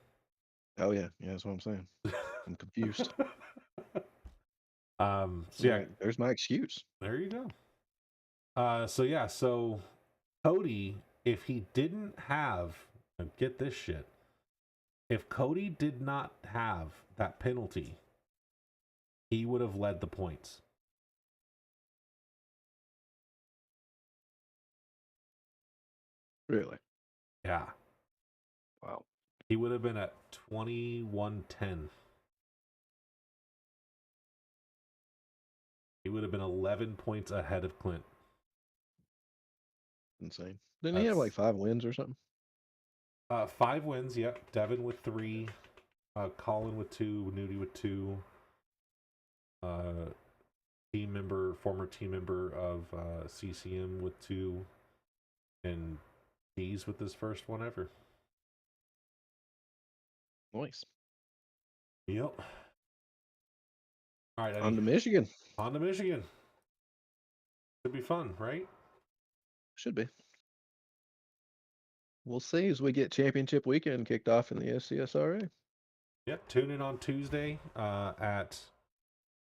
Oh yeah, that's what I'm saying. I'm confused. So yeah, there's my excuse. there you go. So Cody, if he didn't have, get this shit, if Cody did not have that penalty, he would have led the points. Really? Yeah. Wow. He would have been at 21-10. He would have been 11 points ahead of Clint. Insane. Didn't he have like 5 wins or something? 5 wins, yep. Devin with 3. Colin with 2. Nudie with 2. Former team member of CCM with 2. And D's with his first one ever. Nice. Yep. All right, Eddie. On to Michigan. On to Michigan. Should be fun, right? Should be. We'll see as we get championship weekend kicked off in the SCSRA. Yep. Tune in on Tuesday at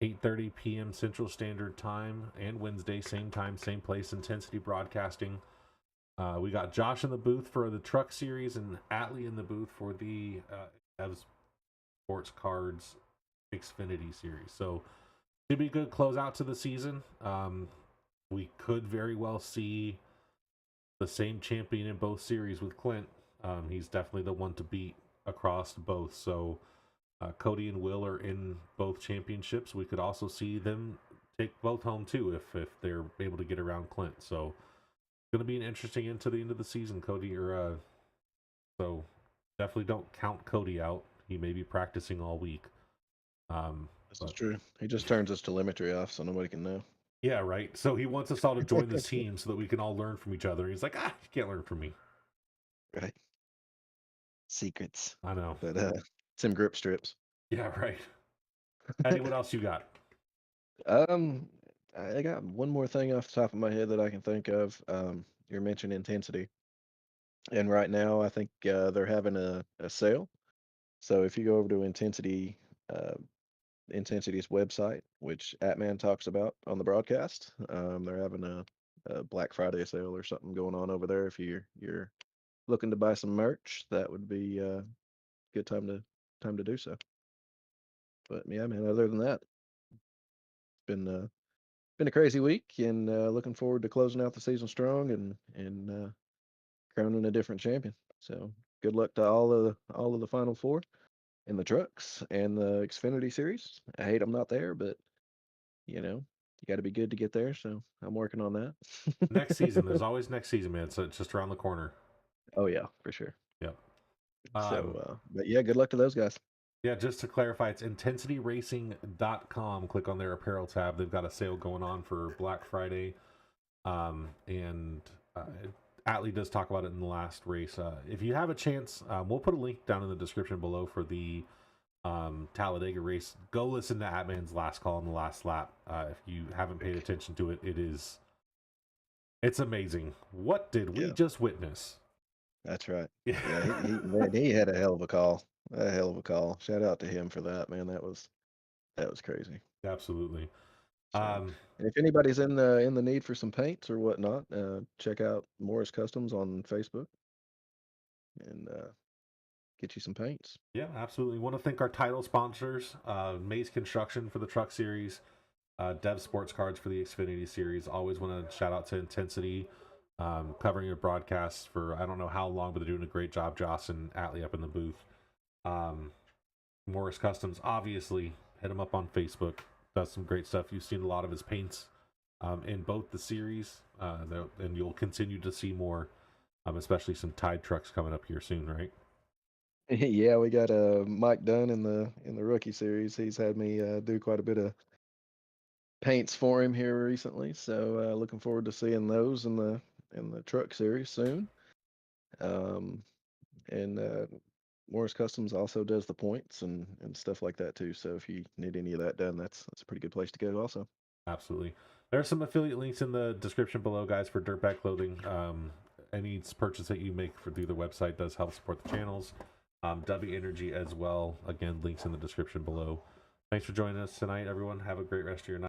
8:30 p.m. Central Standard Time, and Wednesday, same time, same place, Intensity Broadcasting. We got Josh in the booth for the Truck Series and Atlee in the booth for the Dev Sports Cards Xfinity Series. So should be a good closeout to the season. We could very well see the same champion in both series with Clint. He's definitely the one to beat across both. So Cody and Will are in both championships. We could also see them take both home too if they're able to get around Clint. So it's going to be an interesting end to the end of the season, Cody. So definitely don't count Cody out. He may be practicing all week. This is true. He just turns his telemetry off so nobody can know. Yeah, right. So he wants us all to join this team so that we can all learn from each other. He's like, you can't learn from me. Right. Secrets. I know. But some grip strips. Yeah, right. Eddie, what else you got? I got one more thing off the top of my head that I can think of. You mentioned Intensity. And right now I think they're having a sale. So if you go over to Intensity's website, which Atman talks about on the broadcast, they're having a Black Friday sale or something going on over there. If you're looking to buy some merch, that would be a good time to do so. But yeah, man, other than that, been a crazy week, and looking forward to closing out the season strong and crowning a different champion. So good luck to all of the Final Four in the trucks and the Xfinity series. I hate I'm not there, but you got to be good to get there. So I'm working on that. Next season. There's always next season, man. So it's just around the corner. Oh yeah, for sure. Yep. But yeah, good luck to those guys. Yeah, just to clarify, it's intensityracing.com. Click on their apparel tab. They've got a sale going on for Black Friday. And Atlee does talk about it in the last race. If you have a chance, we'll put a link down in the description below for the Talladega race. Go listen to Atman's last call in the last lap. If you haven't paid attention to it, it's amazing. What did we just witness? That's right. Yeah, man, he had a hell of a call. A hell of a call. Shout out to him for that, man. That was crazy. Absolutely. So, and if anybody's in the need for some paints or whatnot, check out Morris Customs on Facebook and get you some paints. Yeah, absolutely. Want to thank our title sponsors, Mayse Construction for the Truck Series, Dev Sports Cards for the Xfinity Series. Always want to shout out to Intensity, covering your broadcasts for I don't know how long, but they're doing a great job. Joss and Atlee up in the booth. Morris Customs, obviously, hit him up on Facebook. Does some great stuff. You've seen a lot of his paints in both the series, and you'll continue to see more, especially some Tide trucks coming up here soon, right? Yeah, we got Mike Dunn in the rookie series. He's had me do quite a bit of paints for him here recently. So looking forward to seeing those in the truck series soon. And Morris Customs also does the points and stuff like that too. So if you need any of that done, that's a pretty good place to go also. Absolutely. There are some affiliate links in the description below, guys, for Dirtbag Clothing. Any purchase that you make through the website does help support the channels. W Energy as well. Again, links in the description below. Thanks for joining us tonight, everyone. Have a great rest of your night.